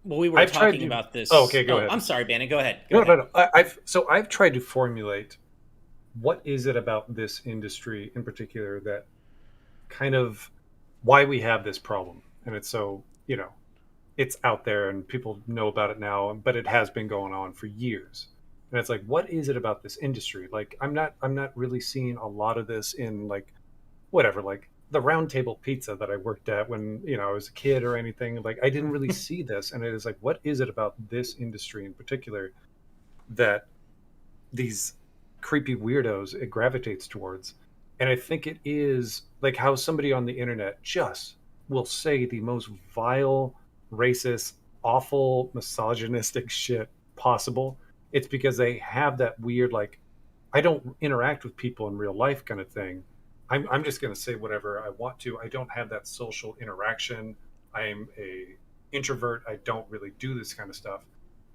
Well, we were talking about this. Oh, okay, go ahead. I'm sorry, Bannon. Go ahead. No. I've tried to formulate, what is it about this industry in particular that kind of why we have this problem? And it's so, it's out there and people know about it now, but it has been going on for years. And it's like, what is it about this industry? Like, I'm not really seeing a lot of this in, like, whatever, like the Round Table Pizza that I worked at when, I was a kid or anything. Like, I didn't really see this. And it is like, what is it about this industry in particular that these creepy weirdos it gravitates towards? And I think it is like how somebody on the internet just will say the most vile, racist, awful, misogynistic shit possible. It's because they have that weird, like, I don't interact with people in real life kind of thing. I'm just going to say whatever I want to. I don't have that social interaction. I'm a introvert. I don't really do this kind of stuff.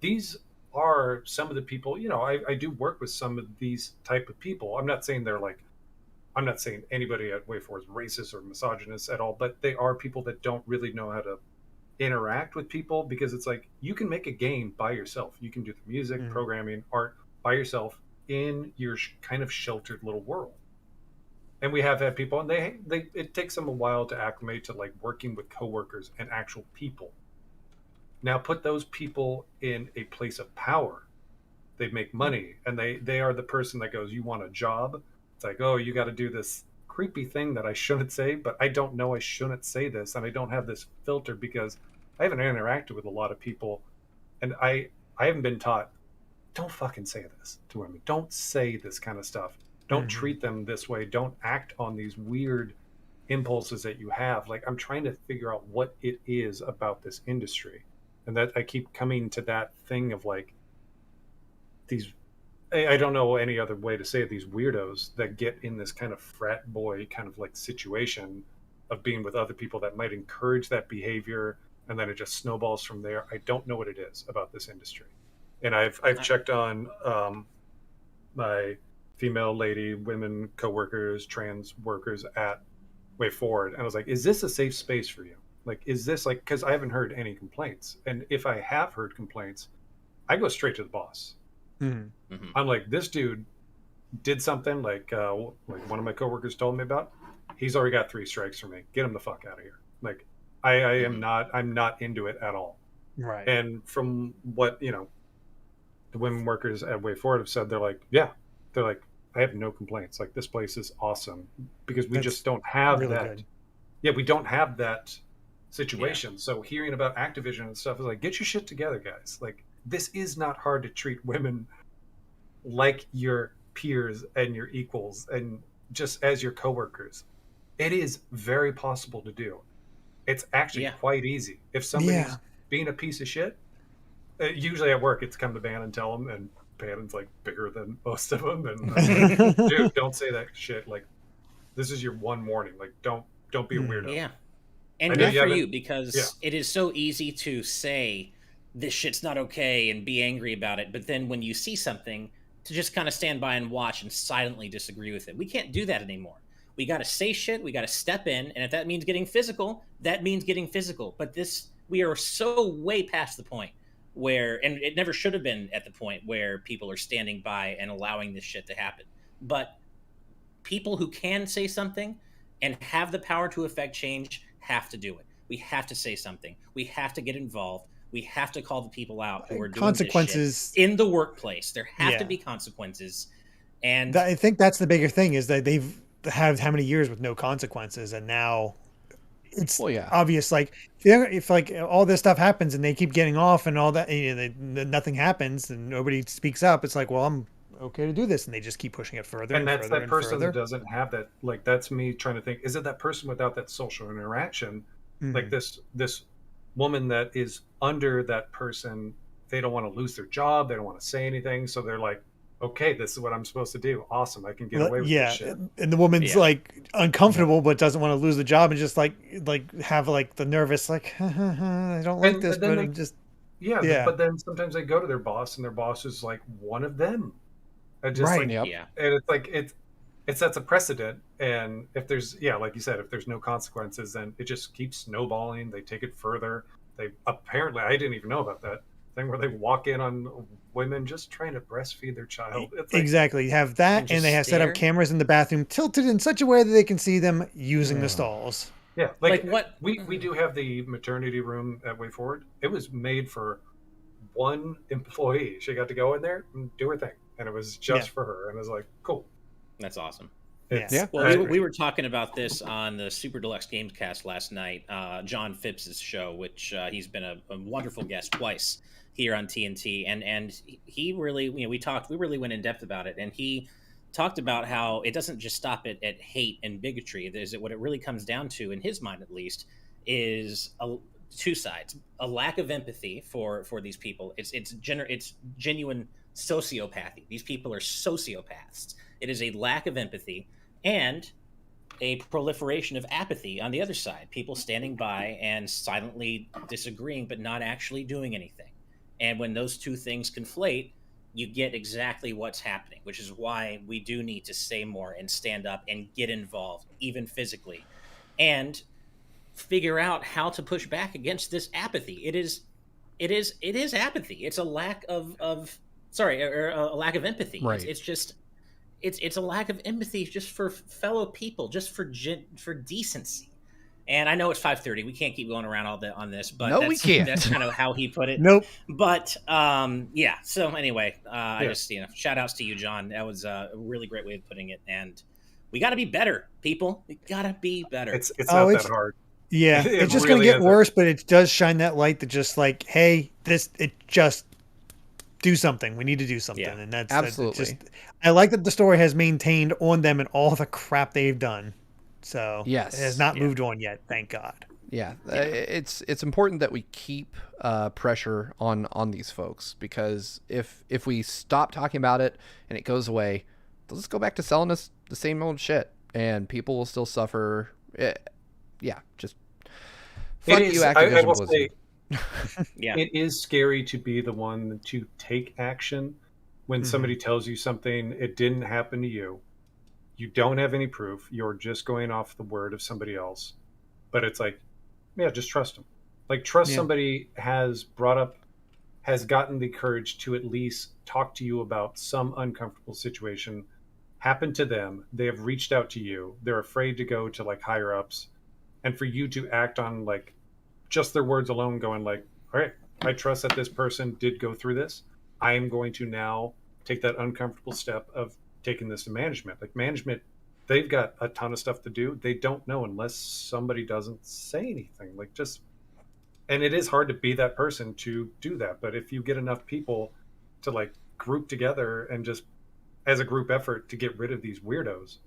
These are some of the people, I do work with some of these type of people. I'm not saying anybody at WayFor is racist or misogynist at all, but they are people that don't really know how to interact with people, because it's like you can make a game by yourself. You can do the music, programming, art by yourself in your kind of sheltered little world. And we have had people, and they it takes them a while to acclimate to like working with coworkers and actual people. Now put those people in a place of power. They make money, and they are the person that goes, "You want a job?" It's like, "Oh, you got to do this creepy thing that I shouldn't say, but I don't know I shouldn't say this, and I don't have this filter because I haven't interacted with a lot of people, and I haven't been taught, don't fucking say this to women. Don't say this kind of stuff. Don't treat them this way. Don't act on these weird impulses that you have." Like, I'm trying to figure out what it is about this industry, and that I keep coming to that thing of like these, I don't know any other way to say it, these weirdos that get in this kind of frat boy kind of like situation of being with other people that might encourage that behavior, and then it just snowballs from there. I don't know what it is about this industry. And I've checked on my female lady, women coworkers, trans workers at Way Forward, and I was like, is this a safe space for you? Like, is this like, because I haven't heard any complaints, and if I have heard complaints, I go straight to the boss. I'm like, this dude did something like one of my coworkers told me about. He's already got 3 strikes from me. Get him the fuck out of here. Like, I'm not into it at all. Right. And from what the women workers at Way Forward have said, they're like, I have no complaints. Like, this place is awesome, because we just don't have really that. Good. Yeah, we don't have that situation. Yeah. So hearing about Activision and stuff is like, get your shit together, guys. Like, this is not hard to treat women like your peers and your equals and just as your coworkers. It is very possible to do. It's actually quite easy. If somebody's being a piece of shit, usually at work, it's come to Bannon and tell them, and Bannon's like bigger than most of them, and like, dude, don't say that shit. Like, this is your one warning. Like, don't be a weirdo. Yeah, and good for you, because it is so easy to say this shit's not okay and be angry about it, but then when you see something, to just kind of stand by and watch and silently disagree with it. We can't do that anymore. We got to say shit. We got to step in, and if that means getting physical, that means getting physical. But we are so way past the point where, and it never should have been at the point where people are standing by and allowing this shit to happen. But people who can say something and have the power to affect change have to do it. We have to say something. We have to get involved. We have to call the people out who are doing consequences this shit in the workplace. There have to be consequences. And I think that's the bigger thing, is that they've had how many years with no consequences, and now it's obvious. Like, if like all this stuff happens and they keep getting off and all that, nothing happens and nobody speaks up, it's like, well, I'm okay to do this, and they just keep pushing it further. And that's further that person further. that doesn't have that. Like, that's me trying to think, is it that person without that social interaction? Like this woman that is under that person, they don't want to lose their job, they don't want to say anything, so they're like, okay, this is what I'm supposed to do. Awesome, I can get away with this shit. And the woman's like uncomfortable, but doesn't want to lose the job, and just like have like the nervous, like, I don't like this, but I'm just But then sometimes they go to their boss, and their boss is like one of them. And just and it's like it sets a precedent. And if there's like you said, if there's no consequences, then it just keeps snowballing. They take it further. They apparently, I didn't even know about that thing where they walk in on women just trying to breastfeed their child. It's like, exactly. Have that, and they have set up cameras in the bathroom tilted in such a way that they can see them using the stalls. Yeah, like what we do have the maternity room at Way Forward. It was made for one employee. She got to go in there and do her thing, and it was just for her. And it was like, cool. That's awesome. Well, we were talking about this on the Super Deluxe Gamescast last night, John Phipps's show, which he's been a wonderful guest twice here on TNT, and he really, we really went in depth about it, and he talked about how it doesn't just stop at hate and bigotry. What it really comes down to, in his mind at least, is two sides: a lack of empathy for these people. It's genuine sociopathy. These people are sociopaths. It is a lack of empathy and a proliferation of apathy on the other side. People standing by and silently disagreeing, but not actually doing anything. And when those two things conflate, you get exactly what's happening, which is why we do need to say more and stand up and get involved, even physically, and figure out how to push back against this apathy. It is apathy. It's a lack of a lack of empathy. Right. It's just it's a lack of empathy just for fellow people, just for decency. And I know it's 5:30. We can't keep going around on this, but no, we can't. That's kind of how he put it. Nope. But yeah. So anyway, I just shout outs to you, John. That was a really great way of putting it. And we got to be better, people. We got to be better. It's not that hard. Yeah, it's just really going to get worse, but it does shine that light that just like, hey, just do something. We need to do something, and that's absolutely. I like that the story has maintained on them and all the crap they've done. So yes, it has not moved on yet, thank God. Yeah, it's important that we keep pressure on these folks, because if we stop talking about it and it goes away, they'll just go back to selling us the same old shit, and people will still suffer. Just fuck you, Activision Blizzard. It is scary to be the one to take action when somebody tells you something, it didn't happen to you. You don't have any proof. You're just going off the word of somebody else. But it's like, just trust them. Like, trust somebody has gotten the courage to at least talk to you about some uncomfortable situation happened to them. They have reached out to you. They're afraid to go to like higher ups. And for you to act on like just their words alone, going like, all right, I trust that this person did go through this. I am going to now take that uncomfortable step of taking this to management. Like, management, they've got a ton of stuff to do. They don't know unless somebody doesn't say anything. Like, and it is hard to be that person to do that. But if you get enough people to like group together and just as a group effort to get rid of these weirdos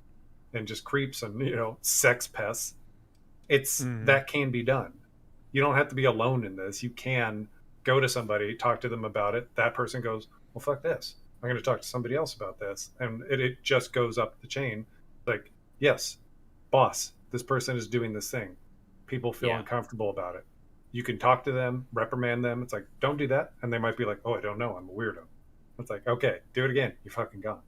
and just creeps and, sex pests, that can be done. You don't have to be alone in this. You can go to somebody, talk to them about it. That person goes, well, fuck this. I'm going to talk to somebody else about this. And it just goes up the chain. Like, yes, boss, this person is doing this thing. People feel uncomfortable about it. You can talk to them, reprimand them. It's like, don't do that. And they might be like, oh, I don't know. I'm a weirdo. It's like, okay, do it again. You're fucking gone.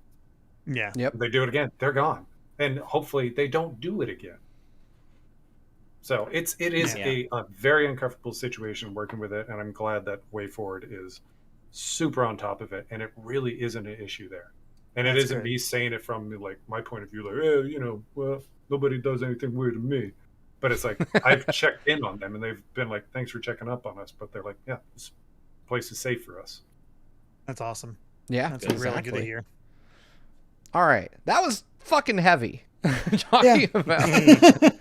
Yeah. Yep. If they do it again, they're gone. And hopefully they don't do it again. So it is a very uncomfortable situation working with it. And I'm glad that Way Forward is super on top of it, and it really isn't an issue there. And it isn't me saying it from like my point of view, like, well, nobody does anything weird to me. But it's like, I've checked in on them and they've been like, thanks for checking up on us. But they're like, yeah, this place is safe for us. That's awesome. Yeah, that's really good to hear. All right, that was fucking heavy. Talking about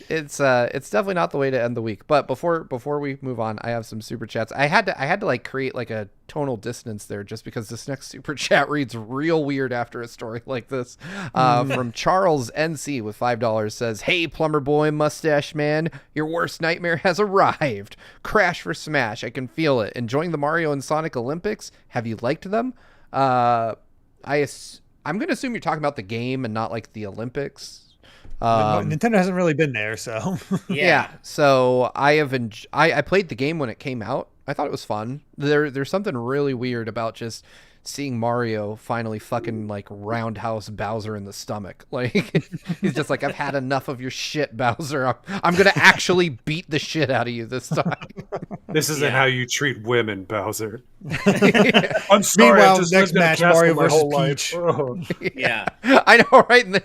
it's definitely not the way to end the week. But before we move on, I have some super chats. I had to like create like a tonal dissonance there, just because this next super chat reads real weird after a story like this. From Charles NC with $5 says, "Hey plumber boy, mustache man, your worst nightmare has arrived. Crash for Smash. I can feel it. Enjoying the Mario and Sonic Olympics. Have you liked them?" I'm gonna assume you're talking about the game and not like the Olympics. Nintendo hasn't really been there, so yeah. So I played the game when it came out. I thought it was fun. There's something really weird about just seeing Mario finally fucking like roundhouse Bowser in the stomach. Like, he's just like, I've had enough of your shit, Bowser. I'm gonna actually beat the shit out of you this time. This isn't how you treat women, Bowser. I'm sorry. Meanwhile, next match, Mario versus Peach. Oh. Yeah, I know, right? And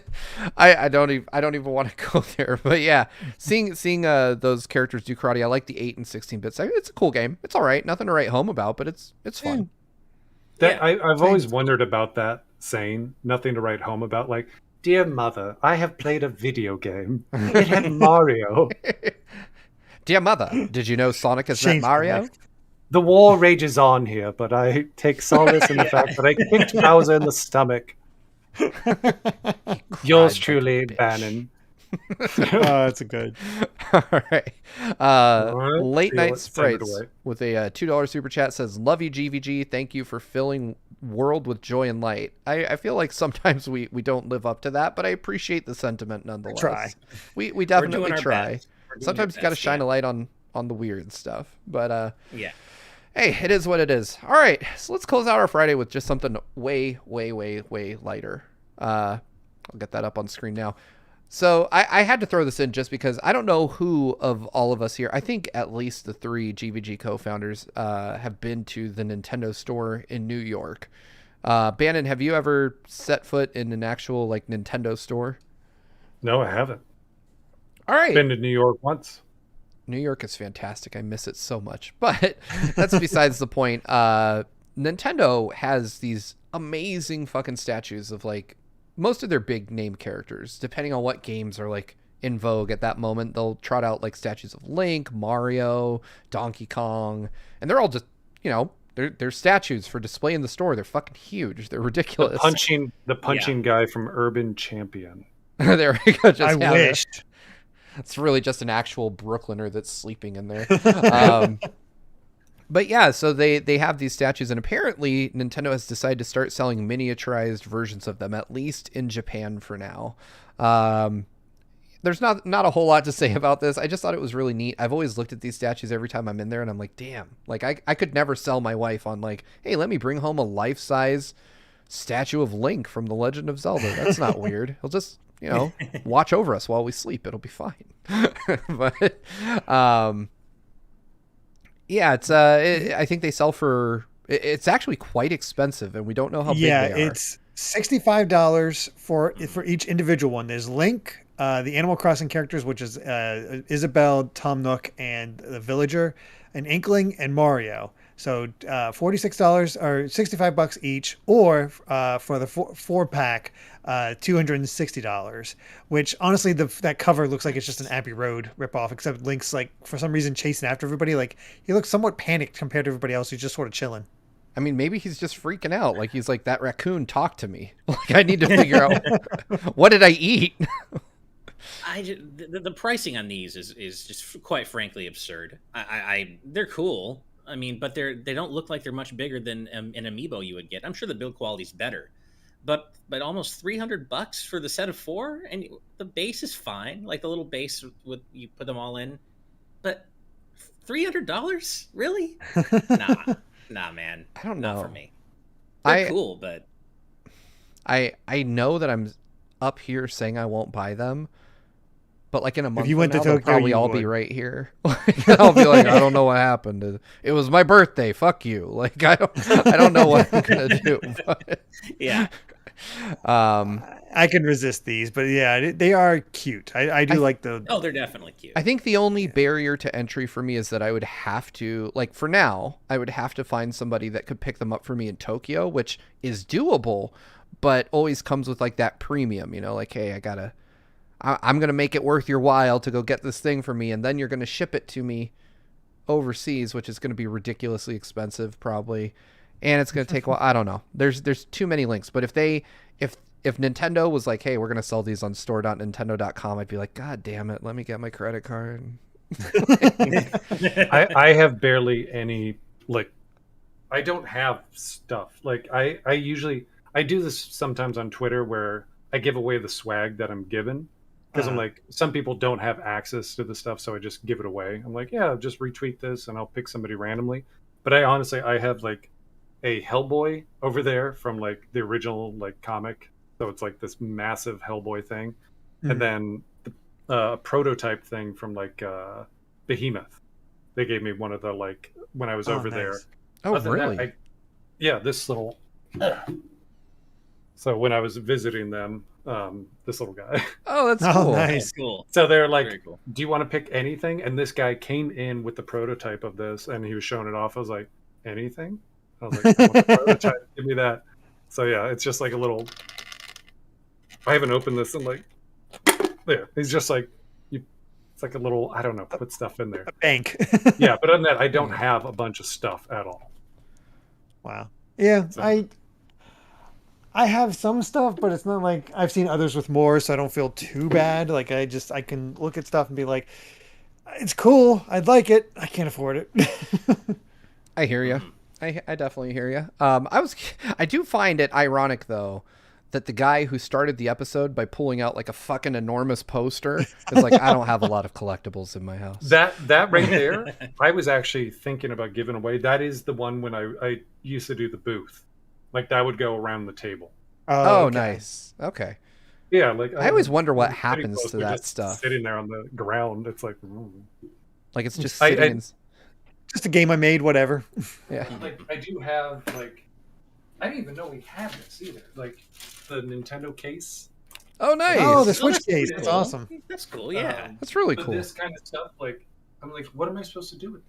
I don't even want to go there. But yeah, seeing those characters do karate, I like the 8 and 16 bits. It's a cool game. It's all right. Nothing to write home about, but it's fun. I've always wondered about that saying, nothing to write home about. Like, dear mother, I have played a video game. It had Mario. Dear mother, did you know Sonic has met Mario? The war rages on here, but I take solace in the fact that I kicked Bowser in the stomach. Yours truly, Bannon. That's a good. All right. Late Night Sprites with a $2 super chat says, "Love you, GVG. Thank you for filling world with joy and light." I feel like sometimes we don't live up to that, but I appreciate the sentiment nonetheless. Try. We definitely try. Best. Sometimes you got to shine a light on the weird stuff. But Hey, it is what it is. All right, so let's close out our Friday with just something way, way, way, way lighter. I'll get that up on screen now. So I had to throw this in just because I don't know who of all of us here. I think at least the 3 GVG co-founders have been to the Nintendo store in New York. Bannon, have you ever set foot in an actual like Nintendo store? No, I haven't. All right. Been to New York once. New York is fantastic. I miss it so much. But that's besides the point. Nintendo has these amazing fucking statues of like most of their big name characters. Depending on what games are like in vogue at that moment, they'll trot out like statues of Link, Mario, Donkey Kong, and they're all just, you know, they're statues for display in the store. They're fucking huge. They're ridiculous. The punching guy from Urban Champion. There we go. I wished. It's really just an actual Brooklyner that's sleeping in there. But yeah, so they have these statues, and apparently Nintendo has decided to start selling miniaturized versions of them, at least in Japan for now. There's not a whole lot to say about this. I just thought it was really neat. I've always looked at these statues every time I'm in there, and I'm like, damn, like I could never sell my wife on like, hey, let me bring home a life-size statue of Link from The Legend of Zelda. That's not weird. He'll just, you know, watch over us while we sleep. It'll be fine. But yeah, it's I think they sell for, it's actually quite expensive, and we don't know how big they are. Yeah, it's $65 for each individual one. There's Link, the Animal Crossing characters, which is Isabelle, Tom Nook, and the Villager, an Inkling, and Mario. So $46 or $65 each, or for the four pack, $260. Which honestly, that cover looks like it's just an Abbey Road ripoff, except Link's like for some reason chasing after everybody. Like he looks somewhat panicked compared to everybody else who's just sort of chilling. I mean, maybe he's just freaking out. Like he's like, that raccoon talked to me. Like I need to figure out what did I eat. The pricing on these is just quite frankly absurd. They're cool. I mean, but they don't look like they're much bigger than an amiibo you would get. I'm sure the build quality's better, but almost $300 for the set of 4, and the base is fine. Like the little base with you put them all in, but $300 really? Nah, man. I don't know. Not for me. They're cool, but I know that I'm up here saying I won't buy them. But like in a month if you went from now, to they'll Tokyo, probably all be right here. I'll be like, I don't know what happened. It was my birthday. Fuck you. Like I don't know what I'm gonna do. But, yeah. I can resist these, but yeah, they are cute. I do like the. Oh, they're definitely cute. I think the only barrier to entry for me is that I would have to, like for now, I would have to find somebody that could pick them up for me in Tokyo, which is doable, but always comes with like that premium, you know, like, hey, I'm going to make it worth your while to go get this thing for me, and then you're going to ship it to me overseas, which is going to be ridiculously expensive probably, and it's going to take a while. I don't know. There's too many links, but if Nintendo was like, hey, we're going to sell these on store.nintendo.com, I'd be like, God damn it, let me get my credit card. I have barely any, like, I don't have stuff. Like, I do this sometimes on Twitter where I give away the swag that I'm given. Because I'm like, some people don't have access to the stuff, so I just give it away. I'm like, yeah, just retweet this, and I'll pick somebody randomly. But I have like a Hellboy over there from like the original like comic, so it's like this massive Hellboy thing, and then a prototype thing from like Behemoth. They gave me one of the like when I was over there. Oh, really? This little. So when I was visiting them, this little guy. Oh, that's cool. Nice. Cool. So they're like, Cool. do you want to pick anything? And this guy came in with the prototype of this, and he was showing it off. I was like, anything? I was like, I want the prototype. Give me that. So yeah, it's just like a little. I haven't opened this, and like, there. He's just like, it's like a little. I don't know. Put stuff in there. A bank. Yeah, but other than that, I don't have a bunch of stuff at all. Wow. Yeah, So. I have some stuff, but it's not like I've seen others with more, so I don't feel too bad. Like I can look at stuff and be like, it's cool. I'd like it. I can't afford it. I hear you. I definitely hear you. I do find it ironic though that the guy who started the episode by pulling out like a fucking enormous poster is like, I don't have a lot of collectibles in my house. That right there, I was actually thinking about giving away. That is the one when I used to do the booth. Like that would go around the table. Oh, okay. nice. Okay. Yeah, like I always wonder what pretty happens close. to They're that just stuff. sitting there on the ground. It's like, Like it's just sitting in... Just a game I made, whatever. Yeah. Like I do have like, I didn't even know we had this either. Like the Nintendo case. Oh, nice. Oh, the Switch that's case. cool. That's awesome. That's cool. Yeah. That's really But cool. this kind of stuff, like, I'm like, what am I supposed to do with it?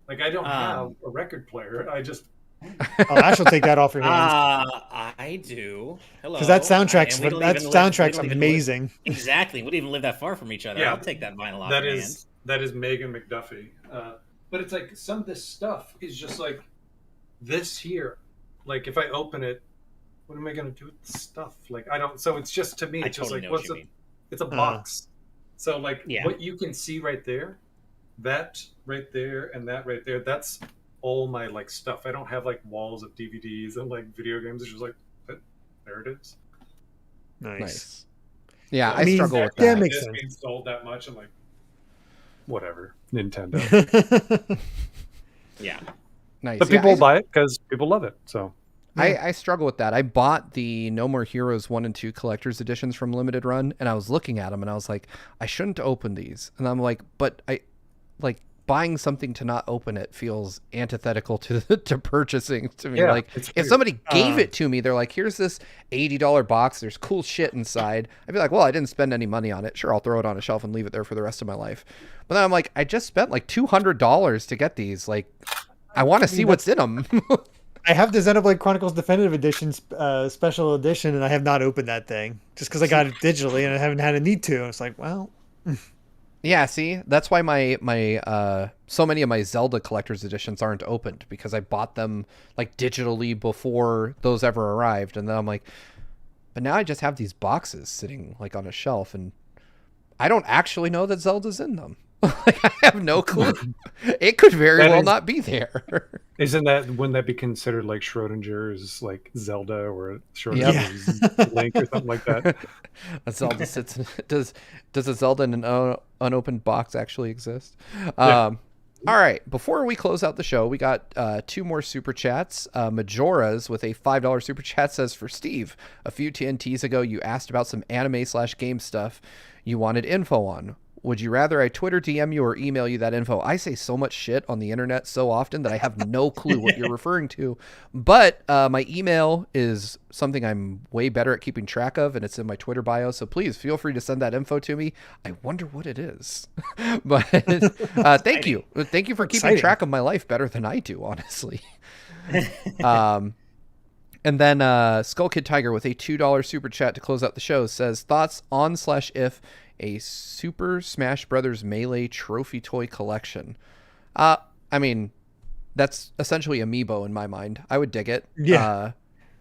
Like, I don't have a record player. I just... Oh, Ash will take that off your hands. I do. Hello. Because that soundtrack's And we don't that even soundtrack's we don't even amazing. Exactly. We don't even live that far from each other. Yeah, I'll take that vinyl off That your is hands. that is Megan McDuffie. But it's like some of this stuff is just like this here. Like if I open it, what am I going to do with the stuff? Like I don't. So it's just to me, I it's just totally like know what you mean. it's a box. So like Yeah. what you can see right there, that right there, and that right there. That's all my like stuff. I don't have like walls of DVDs and like video games. It's just like there it is. Nice. Yeah, I I mean, struggle with that that. makes This sense. being sold that much, I'm like, whatever, Nintendo. Yeah. Nice. But Yeah, people buy it because people love it. So I struggle with that. I bought the No More Heroes 1 and 2 collector's editions from Limited Run, and I was looking at them, and I was like, I shouldn't open these. And I'm like, but I, like, buying something to not open it feels antithetical to purchasing to me. Yeah, Like, it's if weird. somebody gave it to me, they're like, here's this $80 box. There's cool shit inside. I'd be like, well, I didn't spend any money on it. Sure, I'll throw it on a shelf and leave it there for the rest of my life. But then I'm like, I just spent like $200 to get these. Like, I want to see what's in them. I have the Xenoblade Chronicles Definitive Edition special edition, and I have not opened that thing just because I got it digitally and I haven't had a need to. It's like, well, Yeah, see, that's why my so many of my Zelda collector's editions aren't opened, because I bought them like digitally before those ever arrived, and then I'm like, but now I just have these boxes sitting like on a shelf, and I don't actually know that Zelda's in them. Like, I have no clue. It could very That well is- not be there. wouldn't that be considered like Schrodinger's like Zelda or Schrodinger's Link or something like that? A Zelda sits in, does a Zelda in an unopened box actually exist? Yeah. All right, before we close out the show, we got 2 more super chats. Majora's with a $5 super chat says, for Steve, a few TNTs ago you asked about some anime/game stuff you wanted info on. Would you rather I Twitter DM you or email you that info? I say so much shit on the internet so often that I have no clue what you're referring to. But my email is something I'm way better at keeping track of, and it's in my Twitter bio. So please feel free to send that info to me. I wonder what it is. But thank you. Thank you for keeping Exciting. track of my life better than I do, honestly. And then Skull Kid Tiger with a $2 super chat to close out the show says, thoughts on/if a Super Smash Brothers Melee trophy toy collection. I mean, that's essentially Amiibo in my mind. I would dig it. Yeah.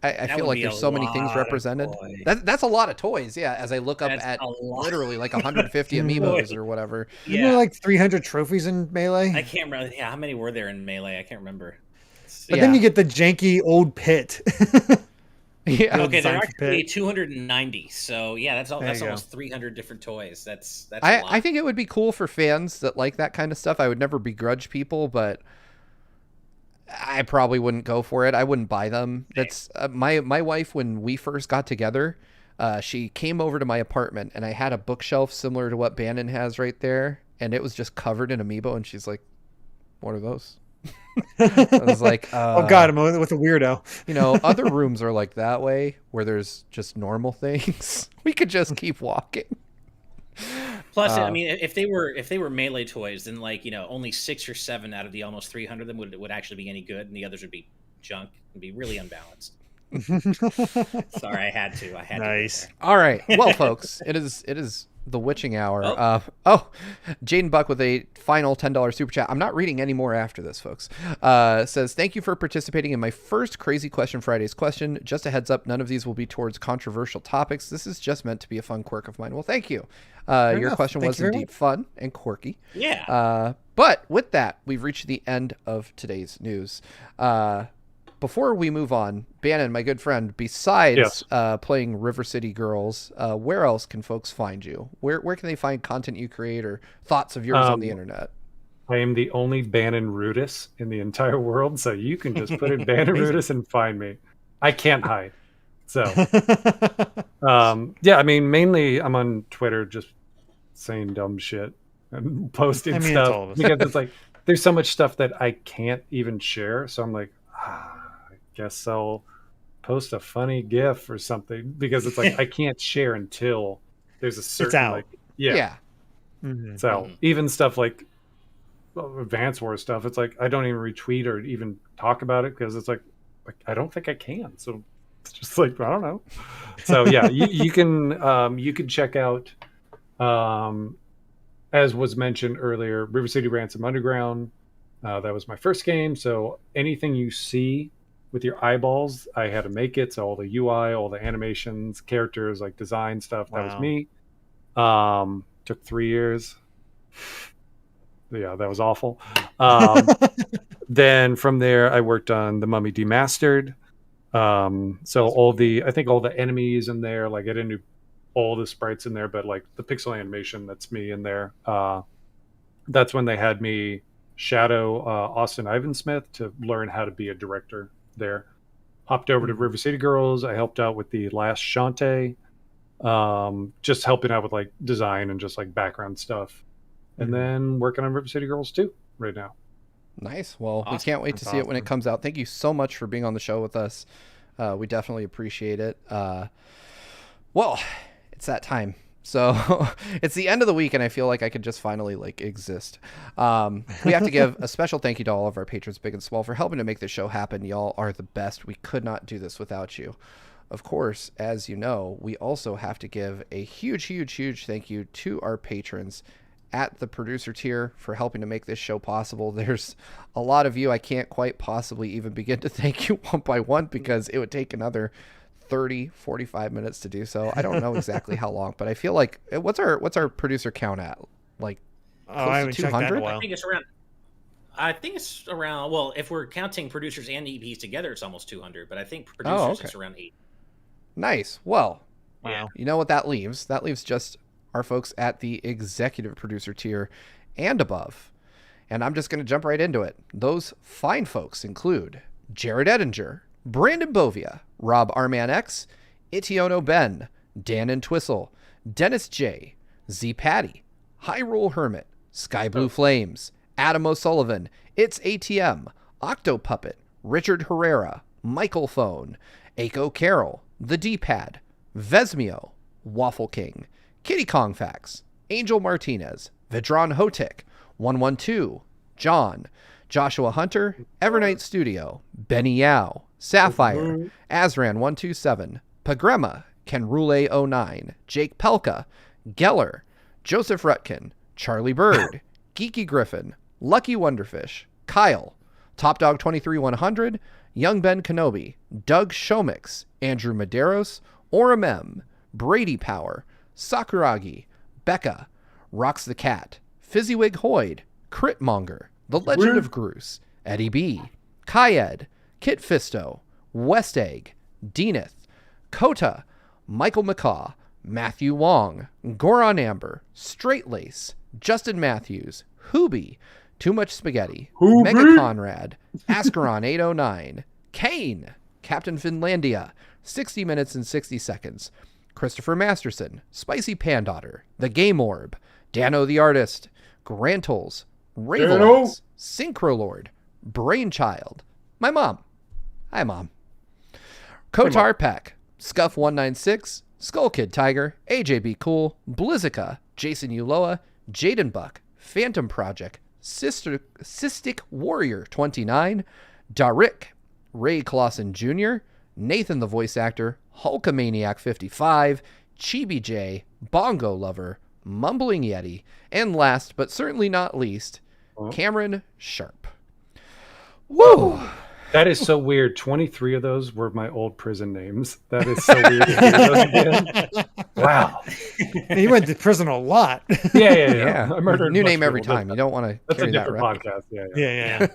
I feel would like be there's a so many things lot of represented. toys. That's a lot of toys. Yeah. As I look up That's at a lot. literally like 150 Amiibos or whatever. Isn't there like 300 trophies in Melee? I can't remember. Yeah, how many were there in Melee? I can't remember. But then you get the janky old pit. Yeah. Okay, there design are for Pit. actually 290. So yeah, that's There that's you go. almost 300 different toys. That's a lot. I think it would be cool for fans that like that kind of stuff. I would never begrudge people, but I probably wouldn't go for it. I wouldn't buy them. That's my wife, when we first got together, she came over to my apartment, and I had a bookshelf similar to what Bannon has right there, and it was just covered in Amiibo, and she's like, what are those? I was like, Oh God, I'm with a weirdo. you know, other rooms are like that way where there's just normal things. We could just keep walking. Plus, I mean, if they were Melee toys, then like only 6 or 7 out of the almost 300 of them would actually be any good, and the others would be junk and be really unbalanced. Sorry, I had to. Nice. To All right. Well, folks, it is the witching hour. Jaden Buck with a final $10 super chat. I'm not reading any more after this, folks. Says, thank you for participating in my first Crazy Question Fridays question. Just a heads up, none of these will be towards controversial topics. This is just meant to be a fun quirk of mine. Well, thank you. Your enough. question Thank was you very indeed much. fun and quirky. Yeah. But with that, we've reached the end of today's news. before we move on, Bannon, my good friend, besides playing River City Girls, where else can folks find you? Where can they find content you create or thoughts of yours on the internet? I am the only Bannon Rudis in the entire world, so you can just put in Bannon Rudis and find me. I can't hide. So, I mean, mainly I'm on Twitter just saying dumb shit and posting stuff because it's like there's so much stuff that I can't even share. So I'm like, I guess I'll post a funny GIF or something because it's like I can't share until there's a certain like So even stuff like Advance Wars stuff, it's like I don't even retweet or even talk about it because it's like I don't think I can. So it's just like I don't know. So yeah, you can check out as was mentioned earlier, River City Ransom Underground. That was my first game. So anything you see with your eyeballs, I had to make it. So all the UI, all the animations, characters, like design stuff, that was me. Took 3 years. Yeah, that was awful. Then from there, I worked on The Mummy Demastered. So I think all the enemies in there, like I didn't do all the sprites in there, but like the pixel animation, that's me in there. That's when they had me shadow Austin Ivensmith to learn how to be a director there. Hopped over to River City Girls. I helped out with the last Shantae, just helping out with like design and just like background stuff. And then working on River City Girls 2 right now. Nice. Well, we can't wait to see it when it comes out. Thank you so much for being on the show with us. We definitely appreciate it. Well, it's that time. So it's the end of the week, and I feel like I could just finally like exist. We have to give a special thank you to all of our patrons, big and small, for helping to make this show happen. Y'all are the best. We could not do this without you. Of course, as you know, we also have to give a huge, huge, huge thank you to our patrons at the producer tier for helping to make this show possible. There's a lot of you I can't quite possibly even begin to thank you one by one because it would take another 30-45 minutes to do so. I don't know exactly how long, but I feel like what's our producer count at? Like I haven't checked that in a while. I think it's around well, if we're counting producers and EPs together, it's almost 200, but I think producers is around 8. Nice. Well, wow. You know what that leaves? That leaves just our folks at the executive producer tier and above. And I'm just going to jump right into it. Those fine folks include Jared Edinger, Brandon Bovia, Rob Arman X, Itiono Ben, Dan and Twistle, Dennis J, Z Patty, Hyrule Hermit, Sky Blue Flames, Adam O'Sullivan, It's ATM, Octopuppet, Richard Herrera, Michael Phone, Aiko Carroll, The D-Pad, Vesmio, Waffle King, Kitty Kong Facts, Angel Martinez, Vidron Hotek, 112, John, Joshua Hunter, Evernight Studio, Benny Yao, Sapphire, Azran127, Pagrema, Kenrule09, Jake Pelka, Geller, Joseph Rutkin, Charlie Bird, Geeky Griffin, Lucky Wonderfish, Kyle, Top Dog 23100, Young Ben Kenobi, Doug Shomix, Andrew Medeiros, Orem M, Brady Power, Sakuragi, Becca, Rocks the Cat, Fizzywig Hoyd, Critmonger, The Legend of Groose, Eddie B, Kyed, Kit Fisto, West Egg, Deaneth, Kota, Michael McCaw, Matthew Wong, Goron Amber, Straight Lace, Justin Matthews, Hoobie, Too Much Spaghetti, Mega Conrad, Ascaron 809, Kane, Captain Finlandia, 60 Minutes and 60 Seconds, Christopher Masterson, Spicy Pandaughter, The Game Orb, Dano the Artist, Grantles, Ravelons, Synchrolord, Brainchild, my mom. Hi, Mom. Kotar Peck, Scuff196, Skull Kid Tiger, AJB Cool, Blizzica, Jason Uloa, Jaden Buck, Phantom Project, Cystic Warrior 29, Darik, Ray Clausen Jr., Nathan the Voice Actor, Hulkamaniac 55, Chibi J, Bongo Lover, Mumbling Yeti, and last but certainly not least, Cameron Sharp. Woo! That is so weird. 23 of those were my old prison names. That is so weird to hear those again. Wow. He went to prison a lot. Yeah. I murdered New much name every people. time. You don't want to That's a carry that different record. podcast. Yeah. Yeah.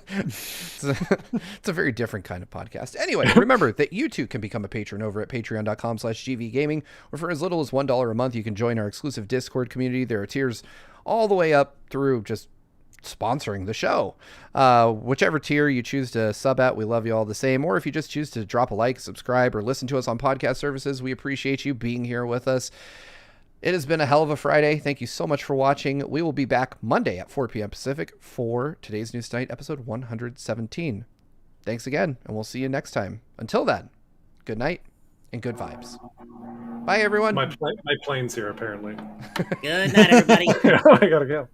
It's a very different kind of podcast. Anyway, remember that you too can become a patron over at patreon.com/gvgaming, where for as little as $1 a month, you can join our exclusive Discord community. There are tiers all the way up through just sponsoring the show. Whichever tier you choose to sub at, we love you all the same. Or if you just choose to drop a like, subscribe, or listen to us on podcast services, we appreciate you being here with us. It has been a hell of a Friday. Thank you so much for watching. We will be back Monday at 4 p.m. Pacific for Today's News Tonight, episode 117. Thanks again, and we'll see you next time. Until then, good night and good vibes. Bye, everyone. My plane's here, apparently. Good night, everybody. I gotta go.